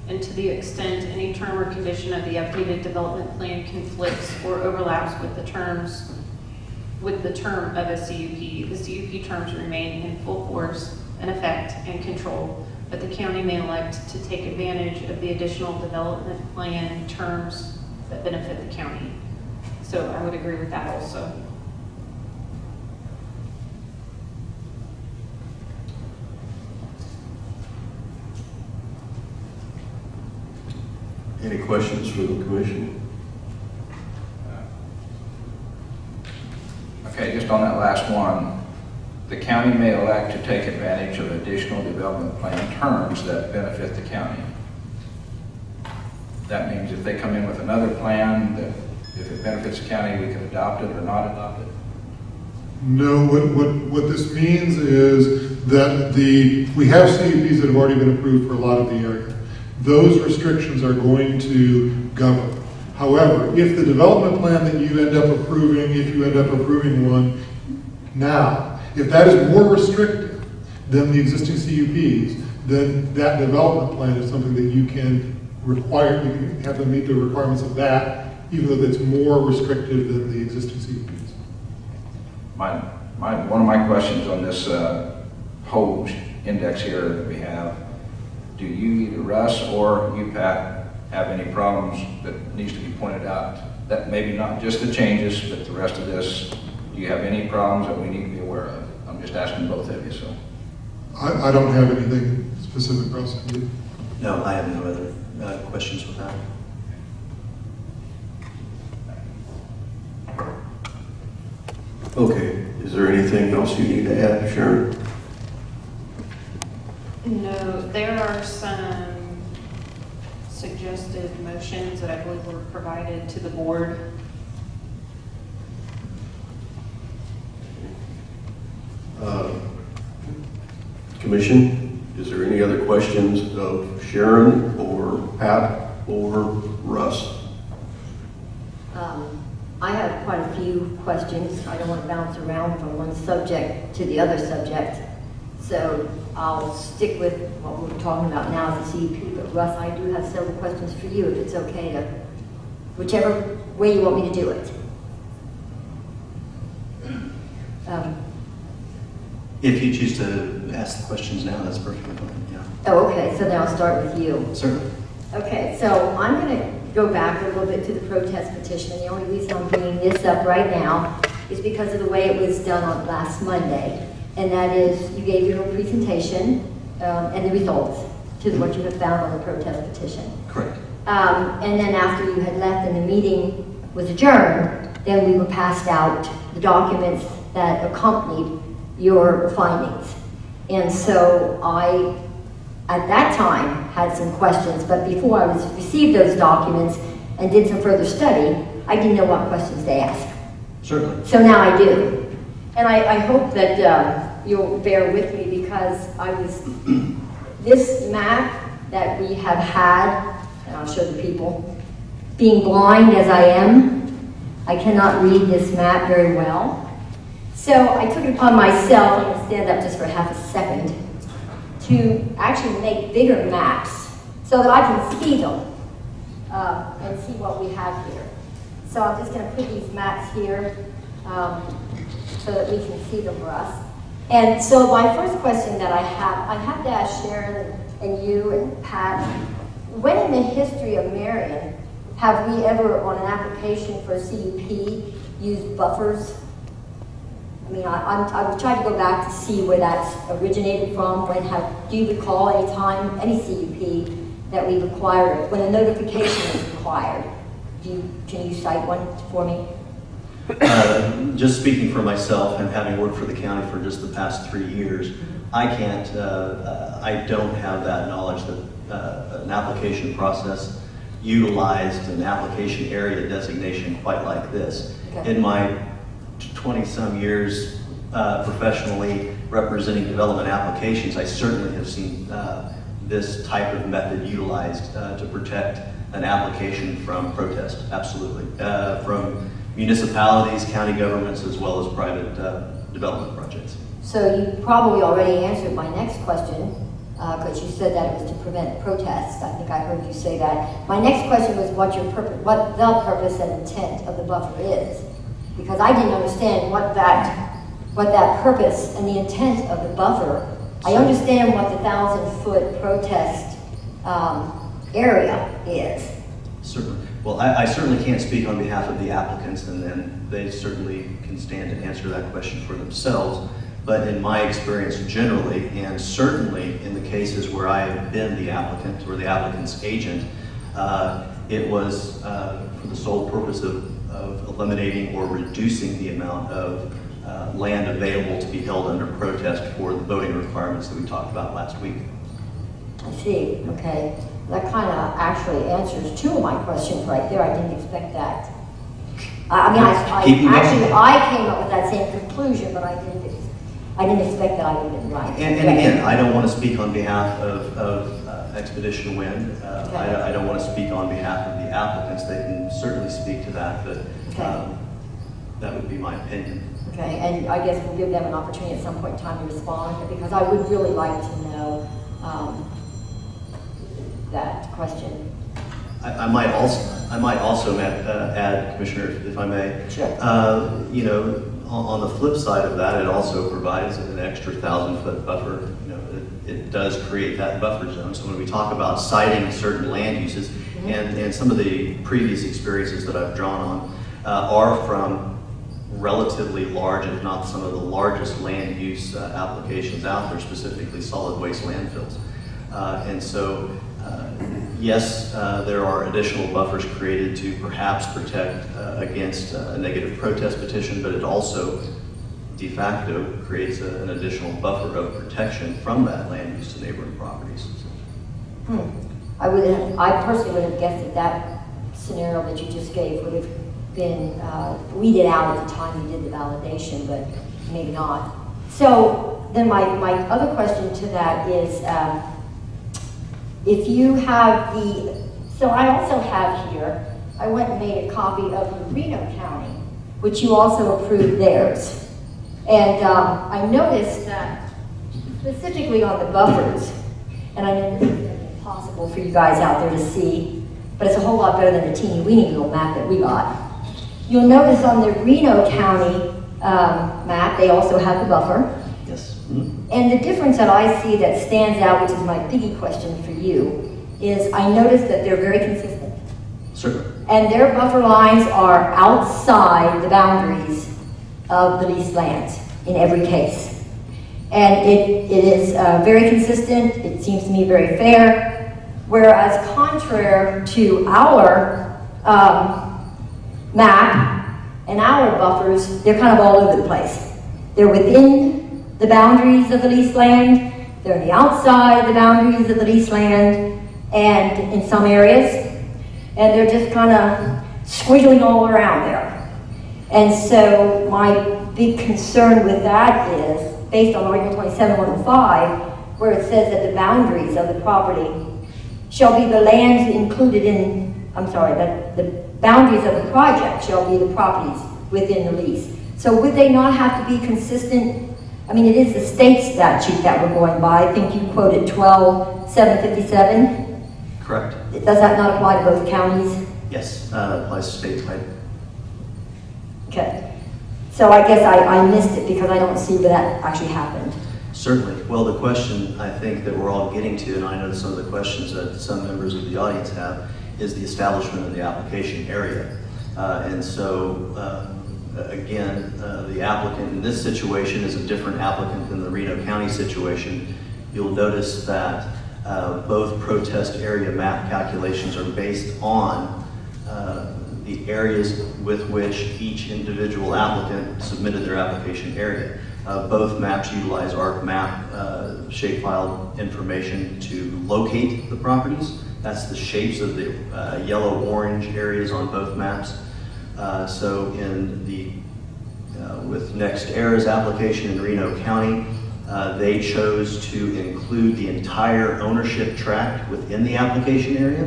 and to the extent any term or condition of the updated development plan conflicts or overlaps with the term of a CUP, the CUP terms remain in full force and effect and control, but the county may elect to take advantage of the additional development plan terms that benefit the county. So I would agree with that also. Any questions for the commission? Okay, just on that last one, the county may elect to take advantage of additional development plan terms that benefit the county. That means if they come in with another plan that if it benefits the county, we can adopt it or not adopt it? No, what this means is that we have CUPs that have already been approved for a lot of the area. Those restrictions are going to govern. However, if the development plan that you end up approving, if you end up approving one now, if that is more restrictive than the existing CUPs, then that development plan is something that you can require, you can have them meet the requirements of that, even though that's more restrictive than the existing CUPs. One of my questions on this whole index here that we have, do you, either Russ or you, Pat, have any problems that needs to be pointed out? That maybe not just the changes, but the rest of this, do you have any problems that we need to be aware of? I'm just asking both of you, so. I don't have anything specific for us to do. No, I have no other questions with that. Okay, is there anything else you need to add, Sharon? No, there are some suggested motions that I believe were provided to the board. Commission, is there any other questions of Sharon or Pat or Russ? I have quite a few questions. I don't want to bounce around from one subject to the other subject. So I'll stick with what we're talking about now as a CEP. But Russ, I do have several questions for you, if it's okay to, whichever way you want me to do it. If you choose to ask the questions now, that's perfectly fine, yeah. Oh, okay, so then I'll start with you. Certainly. Okay, so I'm going to go back a little bit to the protest petition, and the only reason I'm bringing this up right now is because of the way it was done on last Monday, and that is you gave your presentation and the results to what you have found on the protest petition. Correct. And then after you had left and the meeting was adjourned, then we were passed out the documents that accompanied your findings. And so I, at that time, had some questions, but before I received those documents and did some further study, I didn't know what questions to ask. Certainly. So now I do. And I hope that you'll bear with me because this map that we have had, and I'll show the people, being blind as I am, I cannot read this map very well. So I took it upon myself, I'm going to stand up just for half a second, to actually make bigger maps so that I can see them and see what we have here. So I'm just going to put these maps here so that we can see them for us. And so my first question that I have to ask Sharon and you and Pat, when in the history of Marion have we ever, on an application for a CUP, used buffers? I mean, I've tried to go back to see where that's originated from. Do you recall any time, any CUP that we required, when a notification is required? Can you cite one for me? Just speaking for myself and having worked for the county for just the past 3 years, I don't have that knowledge that an application process utilized an application area designation quite like this. Okay. In my 20-some years professionally representing development applications, I certainly have seen this type of method utilized to protect an application from protest, absolutely. From municipalities, county governments, as well as private development projects. So you probably already answered my next question, because you said that it was to prevent protests. I think I heard you say that. My next question was what the purpose and intent of the buffer is, because I didn't understand what that purpose and the intent of the buffer. I understand what the 1,000-foot protest area is. Certainly. Well, I certainly can't speak on behalf of the applicants, and then they certainly can stand to answer that question for themselves. But in my experience generally, and certainly in the cases where I have been the applicant or the applicant's agent, it was for the sole purpose of eliminating or reducing the amount of land available to be held under protest for the voting requirements that we talked about last week. I see, okay. That kind of actually answers two of my questions right there. I didn't expect that. I came up with that same conclusion, but I didn't expect that I would have been right. And again, I don't want to speak on behalf of Expedition Wind. Okay. I don't want to speak on behalf of the applicants. They can certainly speak to that, but that would be my opinion. Okay, and I guess we'll give them an opportunity at some point in time to respond, because I would really like to know that question. I might also add, Commissioner, if I may. Sure. You know, on the flip side of that, it also provides an extra 1,000-foot buffer. You know, it does create that buffer zone. So when we talk about citing certain land uses, and some of the previous experiences that I've drawn on are from relatively large, if not some of the largest land use applications out there, specifically solid waste landfills. And so Yes, there are additional buffers created to perhaps protect against a negative protest petition, but it also de facto creates an additional buffer of protection from that land use to neighboring properties. I personally would have guessed that that scenario that you just gave would have been weeded out at the time you did the validation, but maybe not. So then my other question to that is, if you have so I also have here, I went and made a copy of the Reno County, which you also approved theirs. And I noticed that specifically on the buffers, and I know this is impossible for you guys out there to see, but it's a whole lot better than the teeny weeny little map that we got. You'll notice on the Reno County map, they also have the buffer. Yes. And the difference that I see that stands out, which is my biggie question for you, is I noticed that they're very consistent. Certainly. And their buffer lines are outside the boundaries of the leased lands in every case. And it is very consistent. It seems to me very fair. Whereas contrary to our map and our buffers, they're kind of all over the place. They're within the boundaries of the leased land, they're on the outside of the boundaries of the leased land, and in some areas, and they're just kind of squiggling all around there. And so my big concern with that is, based on Article 27-105, where it says that the boundaries of the property shall be the lands included in, that the boundaries of the project shall be the properties within the lease. So would they not have to be consistent? I mean, it is the state statute that we're going by. I think you quoted 12-757. Correct. Does that not apply to both counties? Yes, applies statewide. Okay. So I guess I missed it because I don't see where that actually happened. Certainly. Well, the question I think that we're all getting to, and I know some of the questions that some members of the audience have, is the establishment of the application area. And so, again, the applicant in this situation is a different applicant than the Reno County situation. You'll notice that both protest area map calculations are based on the areas with which each individual applicant submitted their application area. Both maps utilize ArcMap shapefile information to locate the properties. That's the shapes of the yellow-orange areas on both maps. So in the with NextEra's application in Reno County, they chose to include the entire ownership tract within the application area,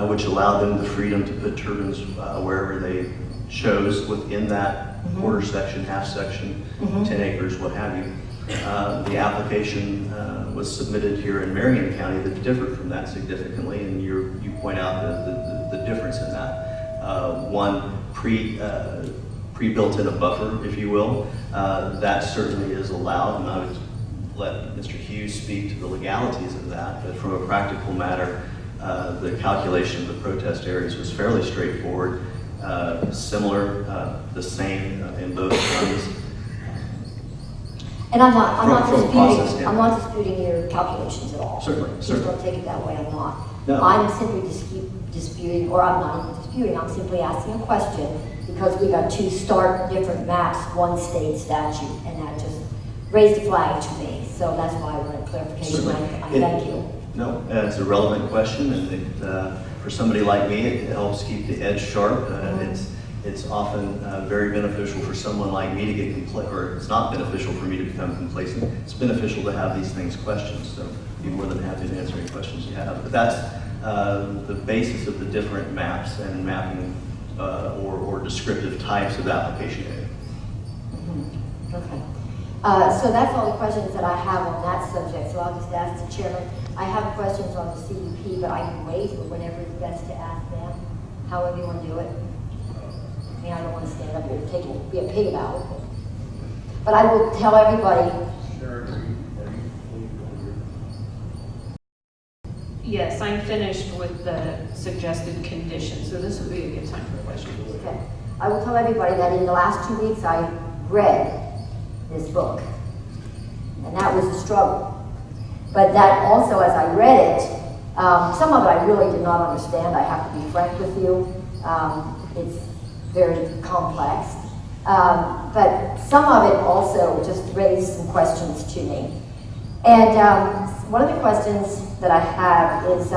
which allowed them the freedom to put turbines wherever they chose within that quarter section, half section, 10 acres, what have you. The application was submitted here in Marion County that differed from that significantly, and you point out the difference in that. One pre-built in a buffer, if you will, that certainly is allowed, and I would let Mr. Hughes speak to the legalities of that, but from a practical matter, the calculation of the protest areas was fairly straightforward, similar, the same in both counties. And I'm not Process, yeah. I'm not disputing your calculations at all. Certainly, Please certainly. don't take it that way, I'm not. No. I'm simply disputing, or I'm not even disputing, I'm simply asking a question because we got two stark different maps, one state statute, and that just raised a flag to me. So that's why I wanted clarification. I thank you. No, it's a relevant question, and it, for somebody like me, it helps keep the edge sharp. It's often very beneficial for someone like me to get complacent, or it's not beneficial for me to become complacent. It's beneficial to have these things questioned, so I'd be more than happy to answer any questions you have. But that's the basis of the different maps and mapping or descriptive types of application area. Okay. So that's all the questions that I have on that subject, so I'll just ask the chairman. I have questions on the CUP, but I can wait for whenever it's best to ask them, however you want to do it. I mean, I don't want to stand up here and be a pig about it. But I will tell everybody. Yes, I'm finished with the suggested conditions, so this would be a good time for questions. Okay. I will tell everybody that in the last 2 weeks I read this book, and that was a struggle. But that also, as I read it, Some of it I really did not understand, I have to be frank with you. It's very complex. But some of it also just raised some questions to me. And one of the questions that I have is,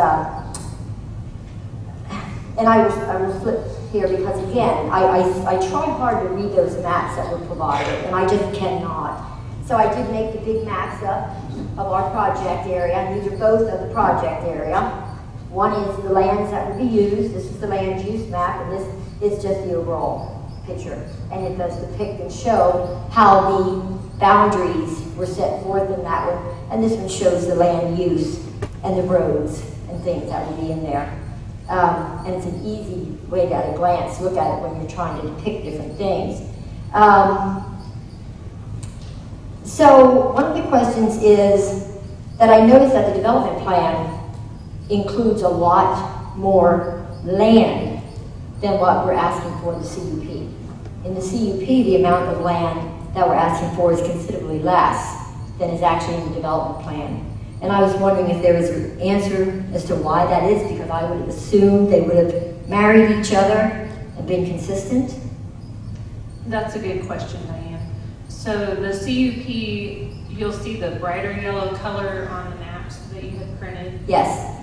and I will flip here because again, I try hard to read those maps that were provided, and I just cannot. So I did make the big maps up of our project area, and these are both of the project area. One is the lands that would be used, this is the land use map, and this is just the overall picture. And it does depict and show how the boundaries were set forth in that one. And this one shows the land use and the roads and things that would be in there. And it's an easy way to, at a glance, look at it when you're trying to depict different things. So one of the questions is that I noticed that the development plan includes a lot more land than what we're asking for in the CUP. In the CUP, the amount of land that we're asking for is considerably less than is actually in the development plan. And I was wondering if there was an answer as to why that is, because I would have assumed they would have married each other and been consistent. That's a good question, Diane. So the CUP, you'll see the brighter yellow color on the maps that you have printed. Yes.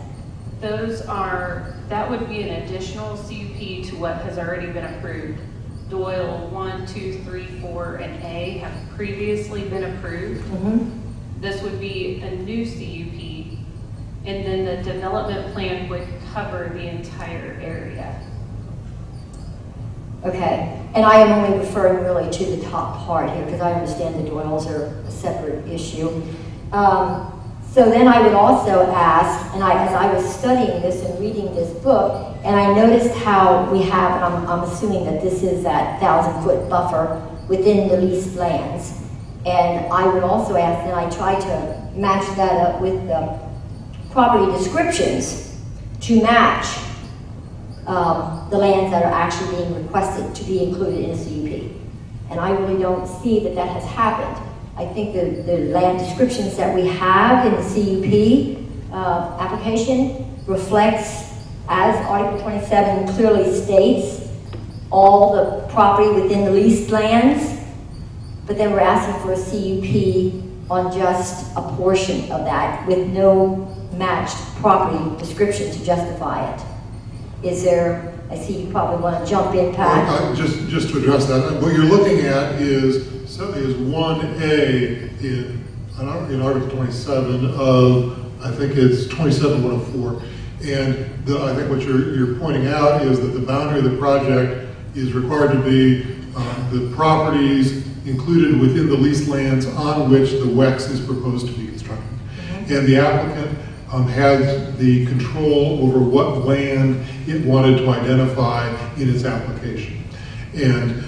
That would be an additional CUP to what has already been approved. Doyle 1, 2, 3, 4, and A have previously been approved. Mm-hmm. This would be a new CUP, and then the development plan would cover the entire area. Okay, and I am only referring really to the top part here because I understand the Doyles are a separate issue. So then I would also ask, and as I was studying this and reading this book, and I noticed how we have, and I'm assuming that this is that 1,000-foot buffer within the leased lands. And I would also ask, and I try to match that up with the property descriptions to match the lands that are actually being requested to be included in a CUP. And I really don't see that that has happened. I think the land descriptions that we have in the CUP application reflects, as Article 27 clearly states, all the property within the leased lands, but then we're asking for a CUP on just a portion of that with no matched property description to justify it. Is there, I see you probably want to jump in, Pat. Just to address that, what you're looking at is 1A in Article 27 of, I think it's 27-104. And I think what you're pointing out is that the boundary of the project is required to be the properties included within the leased lands on which the WEX is proposed to be constructed. Mm-hmm. And the applicant has the control over what land it wanted to identify in its application. And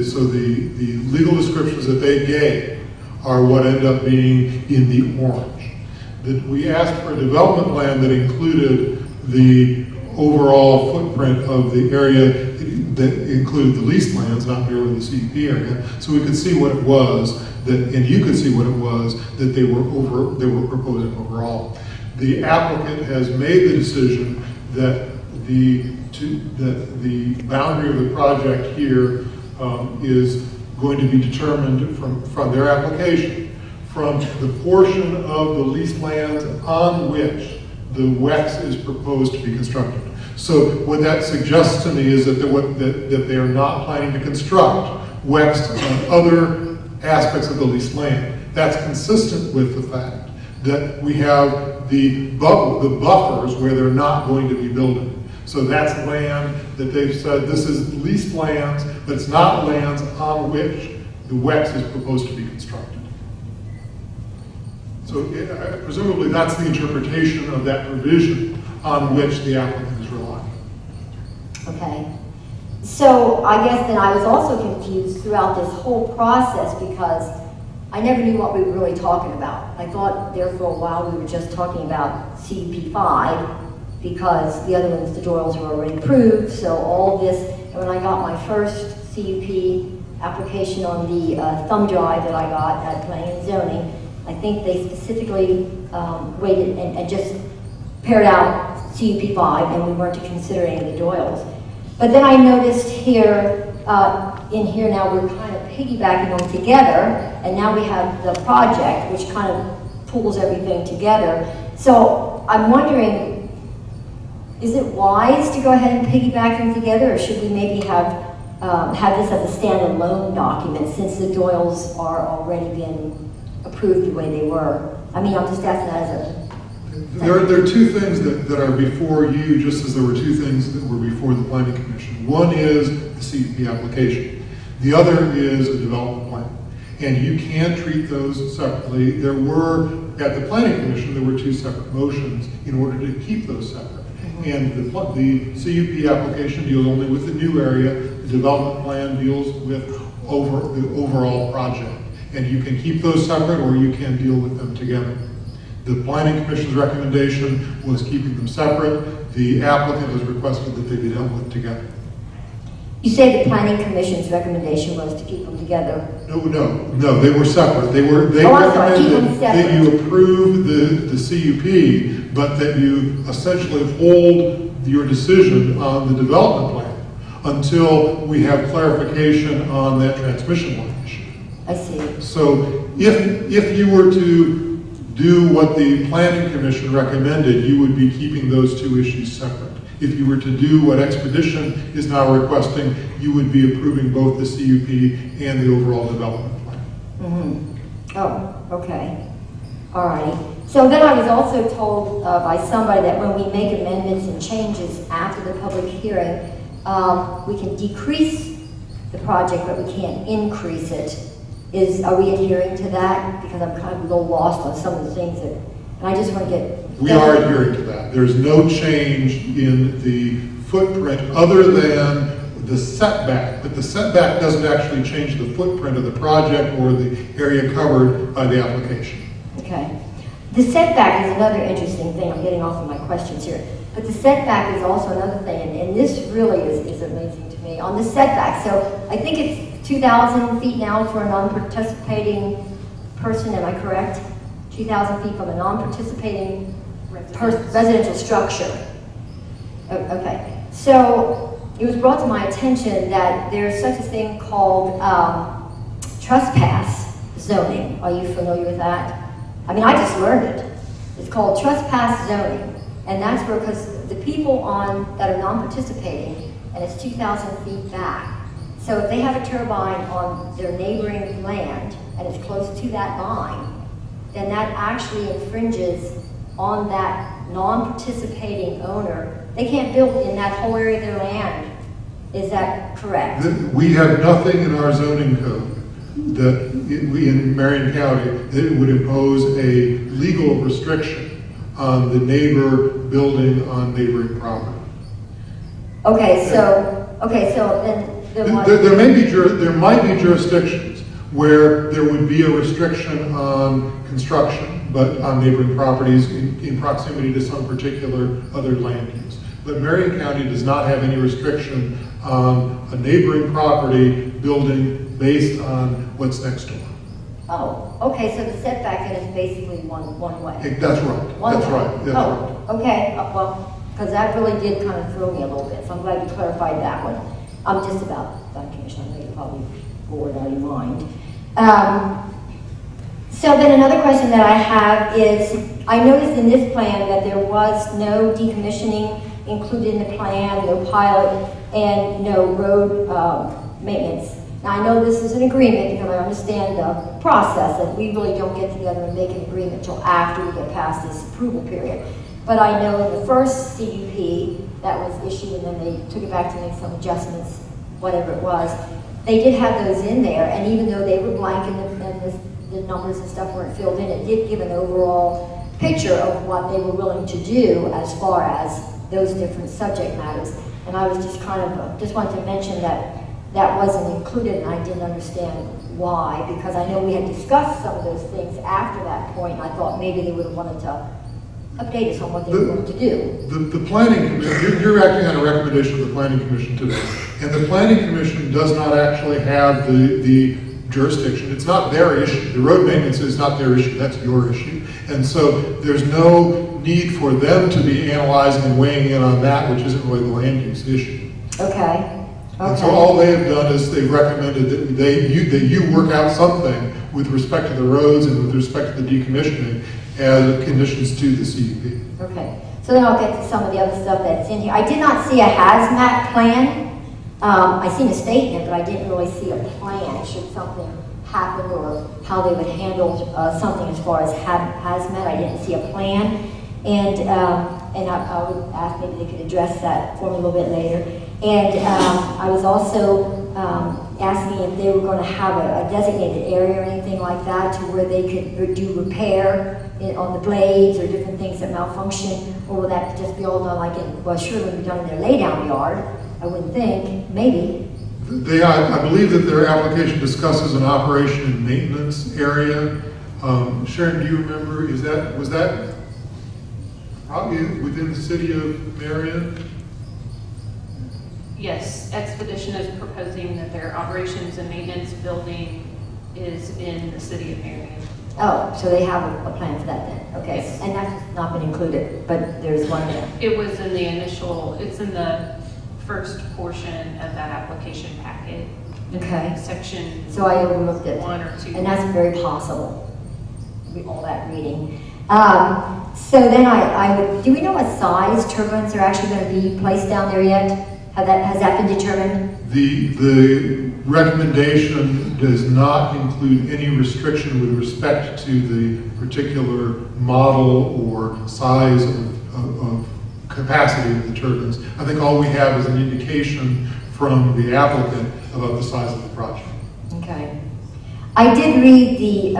so the legal descriptions that they gave are what end up being in the orange. That we asked for a development plan that included the overall footprint of the area that included the leased lands, not merely the CUP area, so we could see what it was that, and you could see what it was that they were proposing overall. The applicant has made the decision that the boundary of the project here is going to be determined from their application, from the portion of the leased lands on which the WEX is proposed to be constructed. So what that suggests to me is that they are not planning to construct WEX on other aspects of the leased land. That's consistent with the fact that we have the buffers where they're not going to be building. So that's land that they've said this is leased lands, but it's not lands on which the WEX is proposed to be constructed. So presumably that's the interpretation of that provision on which the applicant is relying. Okay. So I guess then I was also confused throughout this whole process because I never knew what we were really talking about. I thought there for a while we were just talking about CUP 5 because the other ones, the Doyles, were already approved. So all this, and when I got my first CUP application on the thumb drive that I got at Planning and Zoning, I think they specifically waited and just pared out CUP 5 and we weren't to consider any of the Doyles. But then I noticed here, in here now we're kind of piggybacking them together, and now we have the project, which kind of pulls everything together. So I'm wondering, is it wise to go ahead and piggyback them together, or should we maybe have this as a standalone document since the Doyles are already been approved the way they were? I mean, I'm just asking that as a... There are two things that are before you, just as there were two things that were before the Planning Commission. One is the CUP application. The other is a development plan. And you can treat those separately. There were, at the Planning Commission, there were two separate motions in order to keep those separate. And the CUP application deals only with the new area. The development plan deals with the overall project. And you can keep those separate or you can deal with them together. The Planning Commission's recommendation was keeping them separate. The applicant has requested that they be dealt with together. You say the Planning Commission's recommendation was to keep them together? No, they were separate. They I'm sorry, keep them recommended that you approve the CUP, but that you essentially hold your decision on the development plan until we have clarification on that transmission line issue. I see. So if you were to do what the Planning Commission recommended, you would be keeping those two issues separate. If you were to do what Expedition is now requesting, you would be approving both the CUP and the overall development plan. Mm-hmm. Oh, okay. All righty. So then I was also told by somebody that when we make amendments and changes after the public hearing, we can decrease the project, but we can't increase it. Are we adhering to that? Because I'm kind of a little lost on some of the things that, and I just want to get... We are adhering to that. There's no change in the footprint other than the setback, but the setback doesn't actually change the footprint of the project or the area covered by the application. Okay. The setback is another interesting thing. I'm getting off of my questions here. But the setback is also another thing, and this really is amazing to me. On the setback, so I think it's 2,000 feet now for a non-participating person, am I correct? 2,000 feet from a non-participating residential structure. Okay, so it was brought to my attention that there's such a thing called trespass zoning. Are you familiar with that? I mean, I just learned it. It's called trespass zoning, and that's where, because the people that are non-participating, and it's 2,000 feet back. So if they have a turbine on their neighboring land, and it's close to that line, then that actually infringes on that non-participating owner. They can't build in that whole area of their land. Is that correct? We have nothing in our zoning code that we in Marion County that would impose a legal restriction on the neighbor building on neighboring property. Okay, so then there might be jurisdictions where there would be a restriction on construction, but on neighboring properties in proximity to some particular other land use. But Marion County does not have any restriction on a neighboring property building based on what's next door. Oh, okay, so the setback then is basically one way. That's right. That's right. Okay, well, because that really did kind of throw me a little bit, so I'm glad you clarified that one. I'm just about done, Commissioner. I know you're probably bored out of your mind. So then another question that I have is, I noticed in this plan that there was no decommissioning included in the plan, no pilot, and no road maintenance. Now I know this is an agreement because I understand the process, and we really don't get together and make an agreement until after we get past this approval period. But I know in the first CUP that was issued, and then they took it back to make some adjustments, whatever it was, they did have those in there, and even though they were blank and the numbers and stuff weren't filled in, it did give an overall picture of what they were willing to do as far as those different subject matters. And I was just kind of, just wanted to mention that that wasn't included, and I didn't understand why, because I know we had discussed some of those things after that point, and I thought maybe they would have wanted to update us on what they were going to do. The Planning Commission, you're acting on a recommendation of the Planning Commission today, and the Planning Commission does not actually have the jurisdiction. It's not their issue. The road maintenance is not their issue. That's your issue. And so there's no need for them to be analyzing and weighing in on that, which isn't really the land use issue. Okay. And so Okay. all they have done is they've recommended that you work out something with respect to the roads and with respect to the decommissioning as conditions to the CUP. Okay, so then I'll get to some of the other stuff that's in here. I did not see a hazmat plan. I seen a statement, but I didn't really see a plan should something happen or how they would handle something as far as hazmat. I didn't see a plan. And I would ask maybe they could address that for me a little bit later. And I was also asking if they were going to have a designated area or anything like that to where they could do repair on the blades or different things that malfunction, or will that just be all done like in, well, sure, it would be done in their laydown yard, I wouldn't think, maybe. I believe that their application discusses an operation and maintenance area. Sharon, do you remember, was that probably within the city of Marion? Yes, Expedition is proposing that their operations and maintenance building is in the city of Marion. Oh, so they have a plan for that then, okay. Yes. And that's not been included, but there's one there. It was in the initial, it's in the first portion of that application packet. Okay. Section. So I overlooked it. 1 or 2. And that's very possible, all that reading. So then do we know what size turbines are actually going to be placed down there yet? Has that been determined? The recommendation does not include any restriction with respect to the particular model or size of capacity of the turbines. I think all we have is an indication from the applicant about the size of the project. Okay. I did read the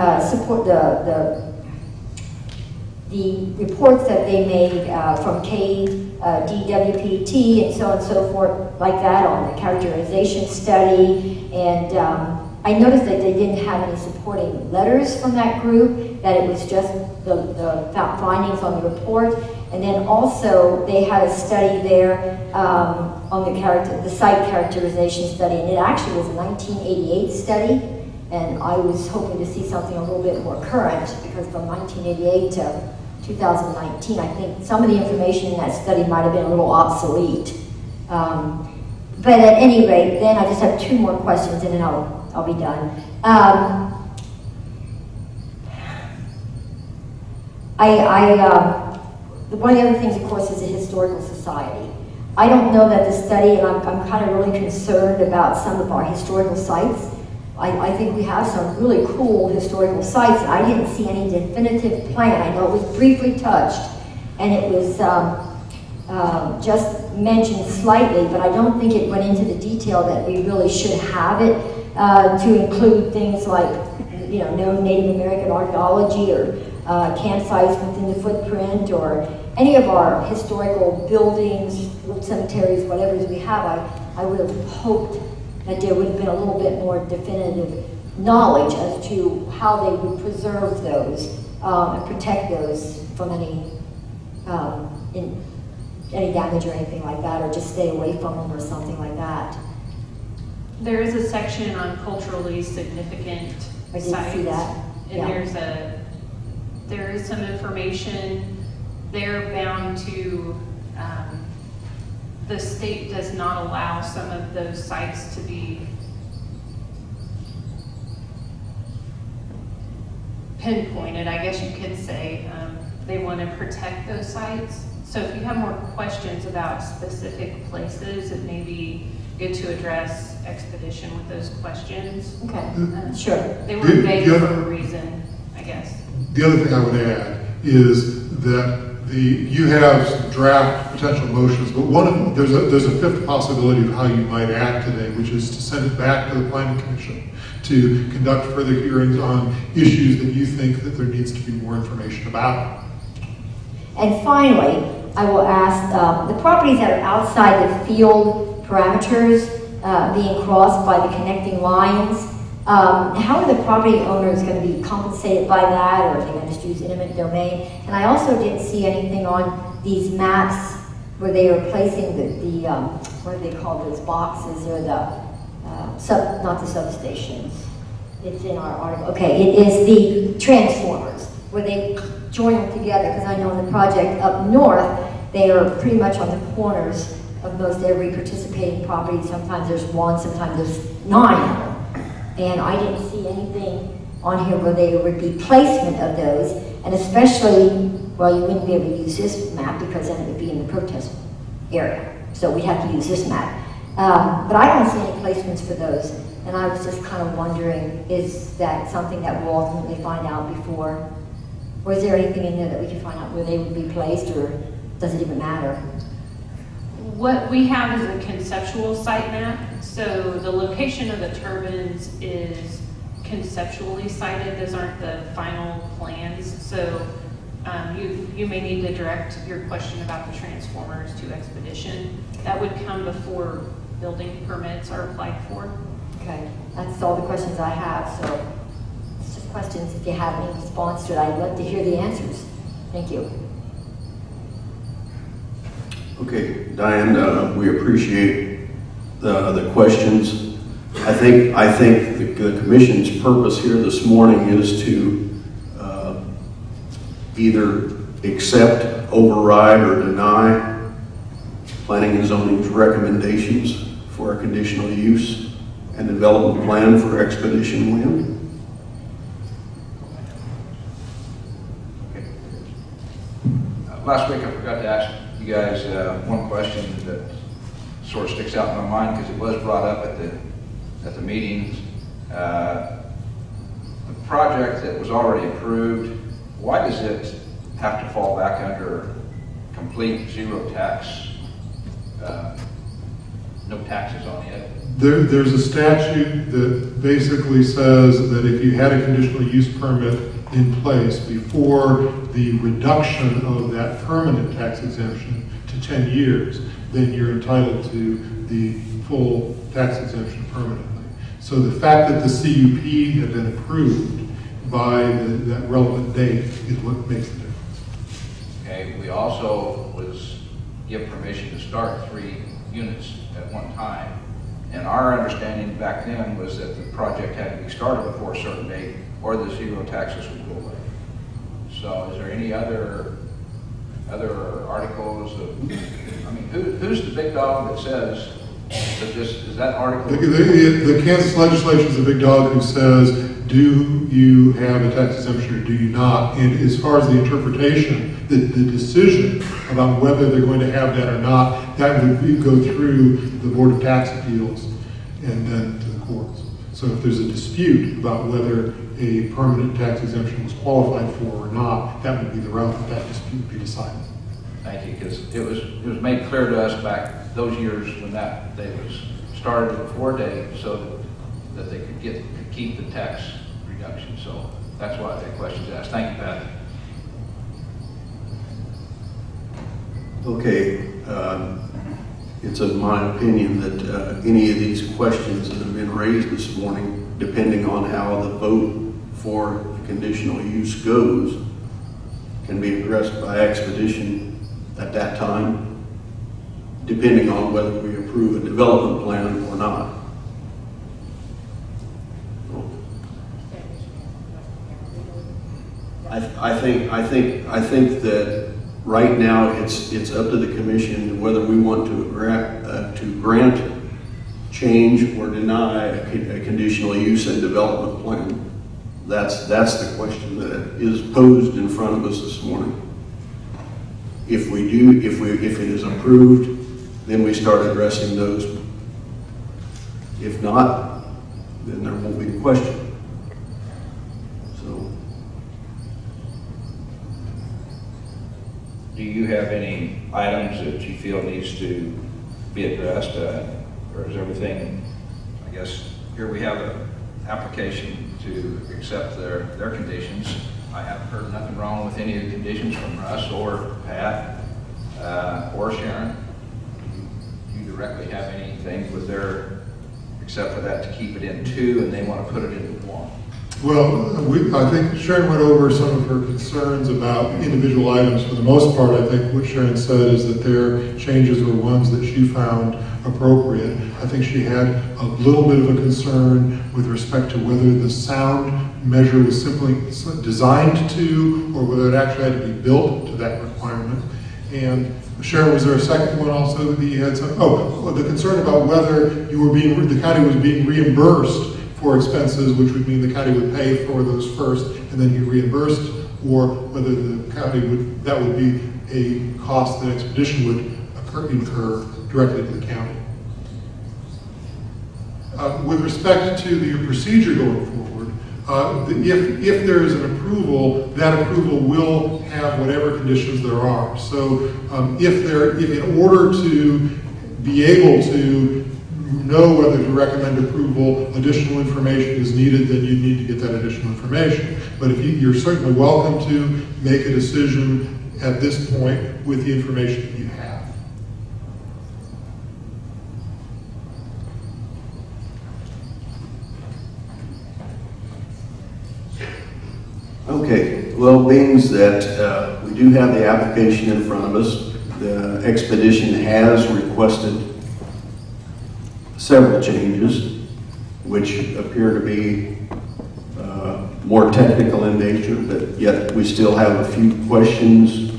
reports that they made from DWPT and so on and so forth, like that, on the characterization study. And I noticed that they didn't have any supporting letters from that group, that it was just the findings on the report. And then also they had a study there on the site characterization study, and it actually was a 1988 study. And I was hoping to see something a little bit more current, because from 1988 to 2019, I think some of the information in that study might have been a little obsolete. But at any rate, then I just have 2 more questions and then I'll be done. One of the other things, of course, is the Historical Society. I don't know that the study, and I'm kind of really concerned about some of our historical sites. I think we have some really cool historical sites, and I didn't see any definitive plan. I know it was briefly touched, and it was just mentioned slightly, but I don't think it went into the detail that we really should have it to include things like, no Native American archaeology or campsites within the footprint, or any of our historical buildings, cemeteries, whatever we have. I would have hoped that there would have been a little bit more definitive knowledge as to how they would preserve those and protect those from any damage or anything like that, or just stay away from them or something like that. There is a section on culturally significant I did sites. see that. And Yeah. there is some information. They're bound to, the state does not allow some of those sites to be pinpointed, I guess you could say. They want to protect those sites. So if you have more questions about specific places, it may be good to address Expedition with those questions. Okay, sure. They were vague for a reason, I guess. The other thing I would add is that you have some draft potential motions, but there's a 5th possibility of how you might act today, which is to send it back to the Planning Commission to conduct further hearings on issues that you think that there needs to be more information about. And finally, I will ask, the properties that are outside the field parameters being crossed by the connecting lines, how are the property owners going to be compensated by that, or are they going to just use eminent domain? And I also didn't see anything on these maps where they are placing the what do they call those boxes, or not the substations. It's in our article. Okay, it is the transformers, where they join them together, because I know in the project up north, they are pretty much on the corners of most every participating property. Sometimes there's one, sometimes there's 9 of them. And I didn't see anything on here where there would be placement of those, and especially, well, you wouldn't be able to use this map because then it would be in the protest area. So we'd have to use this map. But I don't see any placements for those. And I was just kind of wondering, is that something that we'll ultimately find out before? Or is there anything in there that we can find out where they would be placed, or does it even matter? What we have is a conceptual site map. So the location of the turbines is conceptually cited. Those aren't the final plans. So you may need to direct your question about the transformers to Expedition. That would come before building permits are applied for. Okay, that's all the questions I have, so it's just questions. If you have any response to it, I'd love to hear the answers. Thank you. Okay, Diane, we appreciate the questions. I think the commission's purpose here this morning is to either accept, override, or deny planning and zoning's recommendations for a conditional use and development plan for Expedition Wind. Last week I forgot to ask you guys one question that sort of sticks out in my mind because it was brought up at the meetings. The project that was already approved, why does it have to fall back under complete zero tax, no taxes on it? There's a statute that basically says that if you had a conditional use permit in place before the reduction of that permanent tax exemption to 10 years, then you're entitled to the full tax exemption permanently. So the fact that the CUP had been approved by that relevant date is what makes the difference. Okay, we also was give permission to start 3 units at one time. And our understanding back then was that the project had to be started before a certain date or the zero taxes would go away. So is there any other articles of, I mean, who's the big dog that says that this, is that article? The Kansas legislation is a big dog who says, do you have a tax exemption or do you not? And as far as the interpretation, the decision about whether they're going to have that or not, that would go through the Board of Tax Appeals and then to the courts. So if there's a dispute about whether a permanent tax exemption was qualified for or not, that would be the route that dispute would be decided. Thank you, because it was made clear to us back those years when that they was started before date, so that they could keep the tax reduction. So that's why that question's asked. Thank you, Pat. Okay, it's in my opinion that any of these questions that have been raised this morning, depending on how the vote for conditional use goes, can be addressed by Expedition at that time, depending on whether we approve a development plan or not. I think that right now it's up to the commission whether we want to grant change or deny a conditional use and development plan. That's the question that is posed in front of us this morning. If we do, if it is approved, then we start addressing those. If not, then there won't be the question. So, Do you have any items that you feel needs to be addressed, or is everything, I guess, here we have an application to accept their conditions. I haven't heard nothing wrong with any of the conditions from Russ or Pat or Sharon. Do you directly have anything with their, except for that to keep it in 2 and they want to put it into 1? Well, I think Sharon went over some of her concerns about individual items. For the most part, I think what Sharon said is that their changes were ones that she found appropriate. I think she had a little bit of a concern with respect to whether the sound measure was simply designed to, or whether it actually had to be built to that requirement. And Sharon, was there a second one also that you had some? Oh, the concern about whether the county was being reimbursed for expenses, which would mean the county would pay for those first and then get reimbursed, or whether the county that would be a cost that Expedition would incur directly to the county. With respect to the procedure going forward, if there is an approval, that approval will have whatever conditions there are. So if in order to be able to know whether to recommend approval, additional information is needed, then you need to get that additional information. But you're certainly welcome to make a decision at this point with the information that you have. Okay, well, being that we do have the application in front of us, the Expedition has requested several changes, which appear to be more technical in nature, but yet we still have a few questions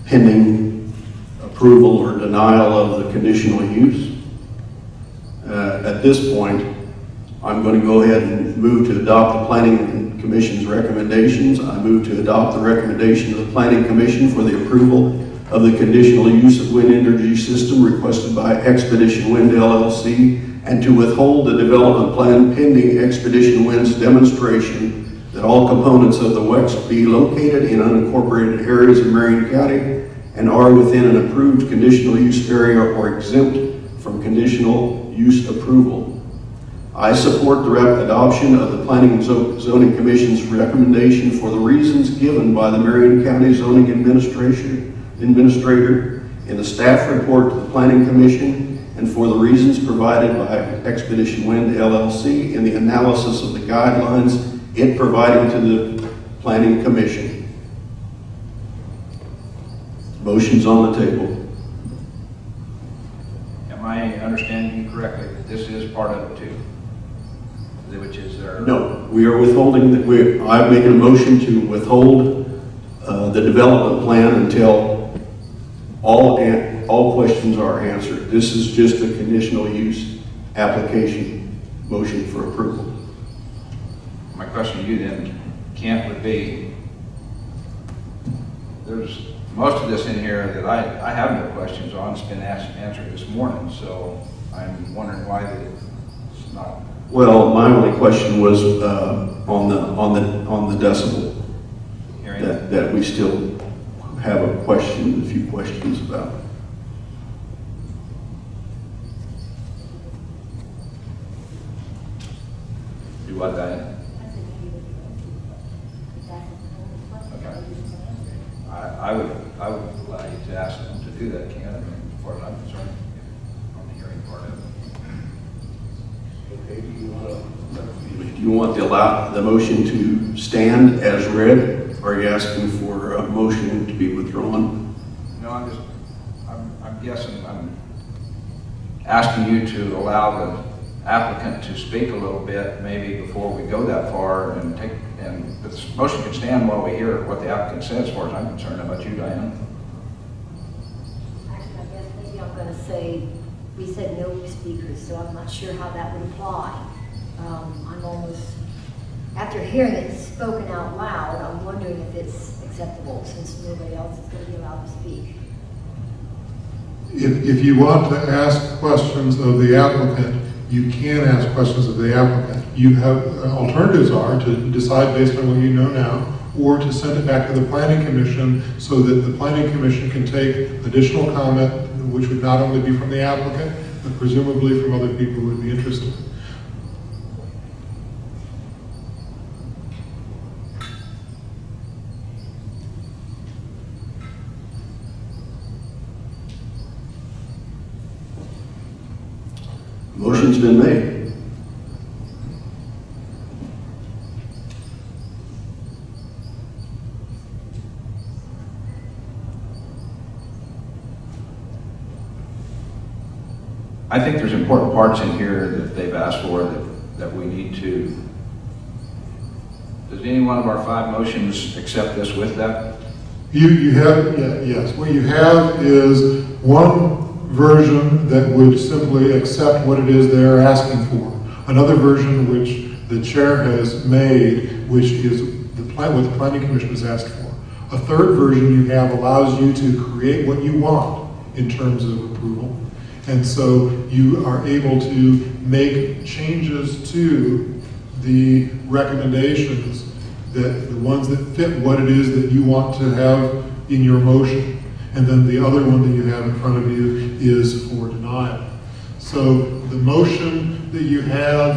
pending approval or denial of the conditional use. At this point, I'm going to go ahead and move to adopt the Planning Commission's recommendations. I move to adopt the recommendation of the Planning Commission for the approval of the conditional use of wind energy system requested by Expedition Wind LLC, and to withhold the development plan pending Expedition Wind's demonstration that all components of the WEX be located in unincorporated areas of Marion County and are within an approved conditional use area or exempt from conditional use approval. I support the adoption of the Planning and Zoning Commission's recommendation for the reasons given by the Marion County Zoning Administrator in the staff report to the Planning Commission, and for the reasons provided by Expedition Wind LLC in the analysis of the guidelines it provided to the Planning Commission. Motion's on the table. Am I understanding you correctly that this is part of it too? Which is their... No, we are withholding, I'm making a motion to withhold the development plan until all questions are answered. This is just a conditional use application motion for approval. My question to you then, Kent, would be, there's most of this in here that I have no questions on. It's been answered this morning, so I'm wondering why it's not. Well, my only question was on the decibel that we still have a few questions about. Do what, Diane? Okay. I would like to ask them to do that, Ken, as far as I'm concerned, on the hearing part of it. Okay, do you want the motion to stand as read? Or are you asking for a motion to be withdrawn? No, I'm guessing, I'm asking you to allow the applicant to speak a little bit, maybe before we go that far, and this motion can stand while we hear what the applicant says, as far as I'm concerned. How about you, Diane? Actually, I guess maybe I'm going to say, we said no speakers, so I'm not sure how that would apply. I'm almost, after hearing it spoken out loud, I'm wondering if it's acceptable since nobody else is going to be allowed to speak. If you want to ask questions of the applicant, you can ask questions of the applicant. You have, alternatives are to decide based on what you know now, or to send it back to the Planning Commission so that the Planning Commission can take additional comment, which would not only be from the applicant, but presumably from other people who would be interested. Motion's been made. I think there's important parts in here that they've asked for that we need to. Does any one of our 5 motions accept this with that? You have, yes, what you have is one version that would simply accept what it is they're asking for. Another version which the chair has made, which is what the planning commission has asked for. A third version you have allows you to create what you want in terms of approval. And so you are able to make changes to the recommendations, that the ones that fit what it is that you want to have in your motion. And then the other one that you have in front of you is for denial. So the motion that you have,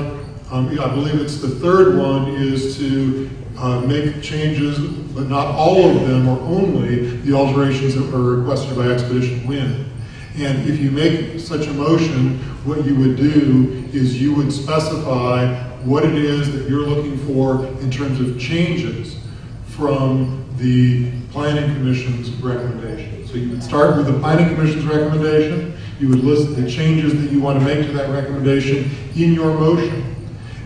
I believe it's the third one, is to make changes, but not all of them, or only the alterations that were requested by Expedition Wind. And if you make such a motion, what you would do is you would specify what it is that you're looking for in terms of changes from the Planning Commission's recommendation. So you would start with the Planning Commission's recommendation, you would list the changes that you want to make to that recommendation in your motion.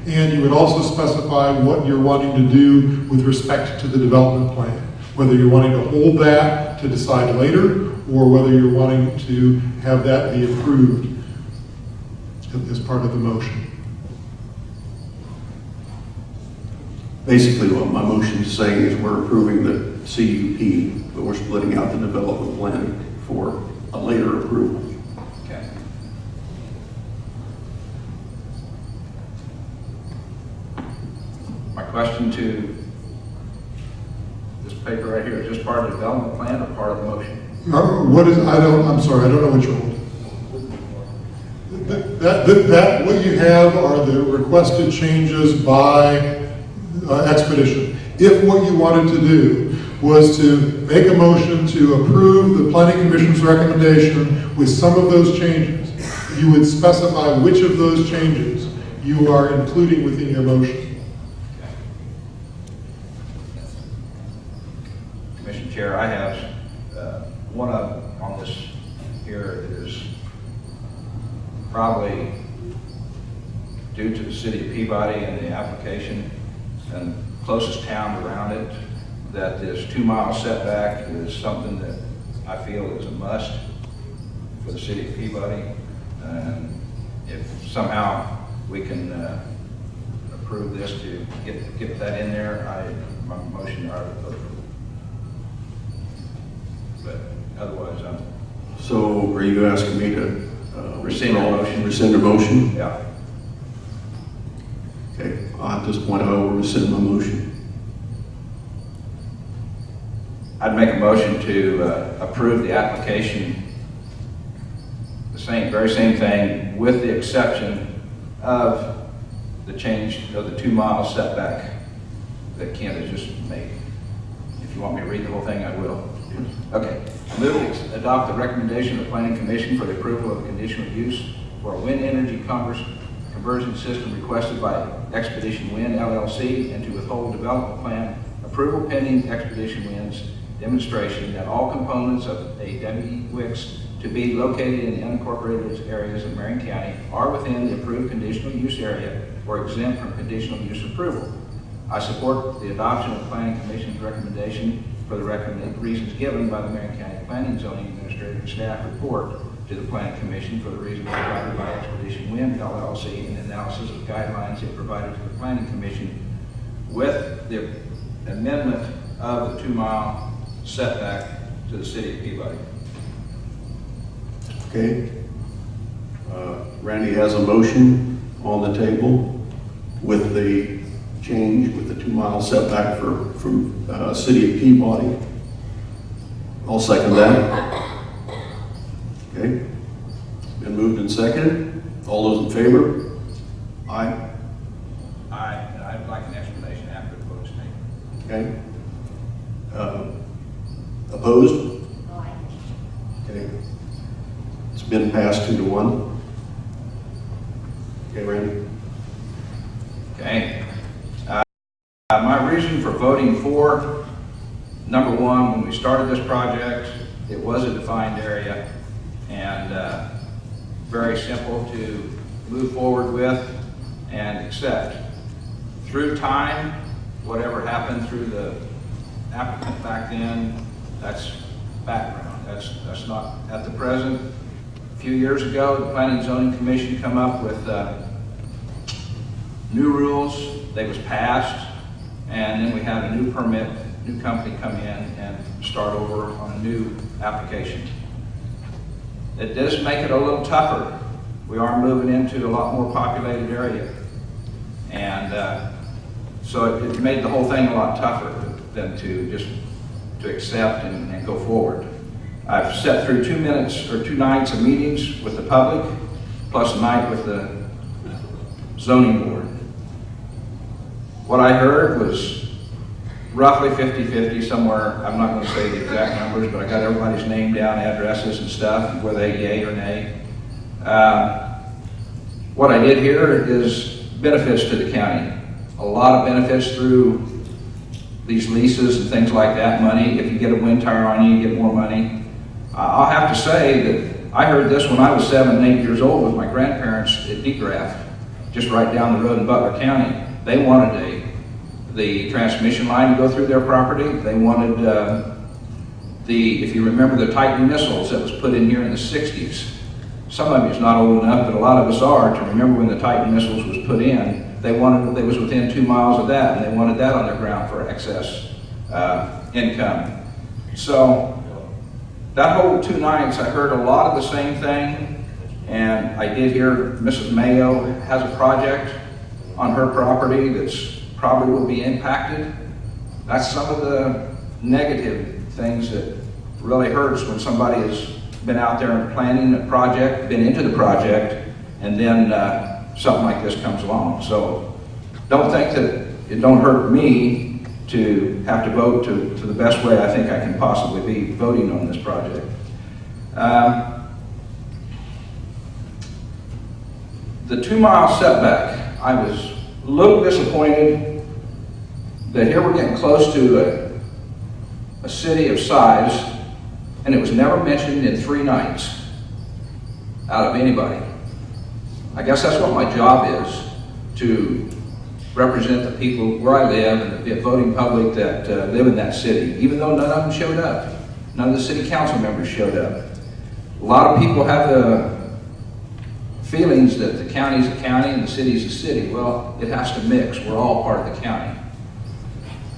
And you would also specify what you're wanting to do with respect to the development plan. Whether you're wanting to hold that to decide later, or whether you're wanting to have that be approved as part of the motion. Basically, what my motion is saying is we're approving the CUP, but we're splitting out the development plan for a later approval. Okay. My question to this paper right here, is this part of the development plan or part of the motion? I'm sorry, I don't know what you're holding. What you have are the requested changes by Expedition. If what you wanted to do was to make a motion to approve the Planning Commission's recommendation with some of those changes, you would specify which of those changes you are including within your motion. Commission Chair, I have one on this here is probably due to the city of Peabody and the application and closest town around it, that this 2-mile setback is something that I feel is a must for the city of Peabody. And if somehow we can approve this to get that in there, my motion I would vote for. But otherwise, So are you asking me to rescind the motion? Rescind the motion? Yeah. Okay, at this point, I will rescind my motion. I'd make a motion to approve the application, very same thing, with the exception of the change of the 2-mile setback that Kent has just made. If you want me to read the whole thing, I will. Okay. I move to adopt the recommendation of the Planning Commission for the approval of a conditional use for a wind energy conversion system requested by Expedition Wind LLC, and to withhold development plan approval pending Expedition Wind's demonstration that all components of a WWIX to be located in the unincorporated areas of Marion County are within the approved conditional use area or exempt from conditional use approval. I support the adoption of the Planning Commission's recommendation for the reasons given by the Marion County Planning and Zoning Administrative Staff report to the Planning Commission for the reasons provided by Expedition Wind LLC and analysis of guidelines it provided to the Planning Commission with the amendment of the 2-mile setback to the city of Peabody. Okay. Randy has a motion on the table with the change with the 2-mile setback from city of Peabody. I'll second that. Okay. Been moved and seconded. All those in favor? Aye. Aye, and I'd like an explanation after the vote's taken. Okay. Opposed? Okay. It's been passed 2-1. Okay, Randy. Okay. My reason for voting for, number one, when we started this project, it was a defined area, and very simple to move forward with and accept. Through time, whatever happened through the applicant back then, that's background. That's not at the present. A few years ago, the Planning and Zoning Commission come up with new rules. They was passed, and then we had a new permit, new company come in and start over on a new application. It does make it a little tougher. We are moving into a lot more populated area. And so it made the whole thing a lot tougher than to just to accept and go forward. I've sat through 2 nights of meetings with the public, plus a night with the zoning board. What I heard was roughly 50-50 somewhere. I'm not going to say the exact numbers, but I got everybody's name down, addresses and stuff, and whether they yay or nay. What I did hear is benefits to the county. A lot of benefits through these leases and things like that, money. If you get a wind tower on you, you get more money. I'll have to say that I heard this when I was 7 and 8 years old with my grandparents at DeGraff, just right down the road in Butler County. They wanted the transmission line to go through their property. They wanted if you remember the Titan missiles that was put in here in the 60s. Some of you's not old enough, but a lot of us are, to remember when the Titan missiles was put in. They was within 2 miles of that, and they wanted that on their ground for excess income. So that whole 2 nights, I heard a lot of the same thing, and I did hear Mrs. Mayo has a project on her property that's probably will be impacted. That's some of the negative things that really hurts when somebody has been out there and planning a project, been into the project, and then something like this comes along. So don't think that it don't hurt me to have to vote to the best way I think I can possibly be voting on this project. The 2 mile setback, I was a little disappointed that here we're getting close to a city of size, and it was never mentioned in 3 nights out of anybody. I guess that's what my job is, to represent the people where I live and the voting public that live in that city, even though none of them showed up. None of the city council members showed up. A lot of people have the feelings that the county's a county and the city's a city. Well, it has to mix. We're all part of the county.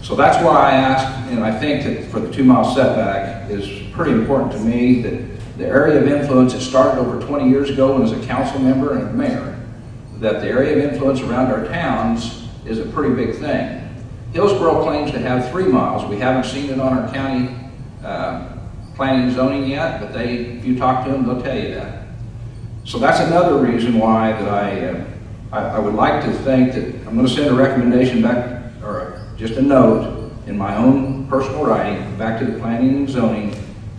So that's why I asked, and I think that for the 2 mile setback is pretty important to me, that the area of influence that started over 20 years ago when I was a council member and a mayor, that the area of influence around our towns is a pretty big thing. Hillsborough claims to have 3 miles. We haven't seen it on our county planning and zoning yet, but if you talk to them, they'll tell you that. So that's another reason why that I would like to think that I'm going to send a recommendation back, or just a note in my own personal writing back to the planning and zoning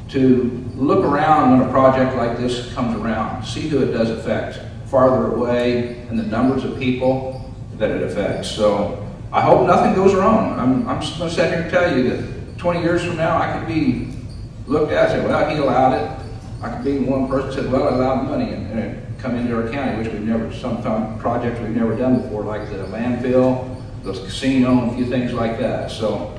to look around when a project like this comes around, see who it does affect farther away and the numbers of people that it affects. So I hope nothing goes wrong. I'm just going to sit here and tell you that 20 years from now I could be looked at and say, well, he allowed it. I could be one person that said, well, I allowed money and it come into our county, which we've never, some projects we've never done before, like the landfill, the casino, and a few things like that. So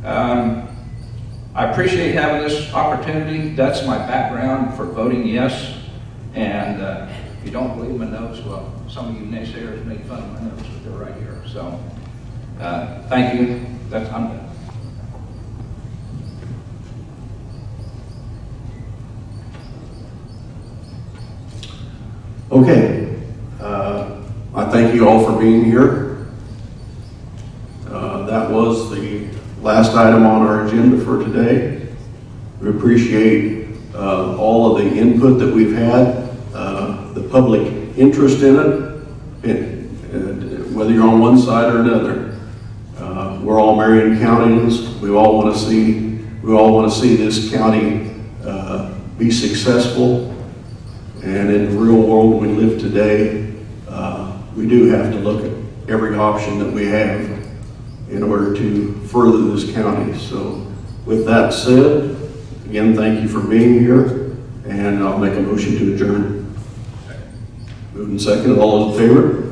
I appreciate having this opportunity. That's my background for voting yes. And if you don't believe my notes, well, some of you naysayers make fun of my notes, but they're right here. So thank you. I'm done. Okay, I thank you all for being here. That was the last item on our agenda for today. We appreciate all of the input that we've had, the public interest in it, and whether you're on one side or another. We're all Marion Countyans. We all want to see this county be successful. And in the real world we live today, we do have to look at every option that we have in order to further this county. So with that said, again, thank you for being here, and I'll make a motion to adjourn. Moved and second, all those in favor?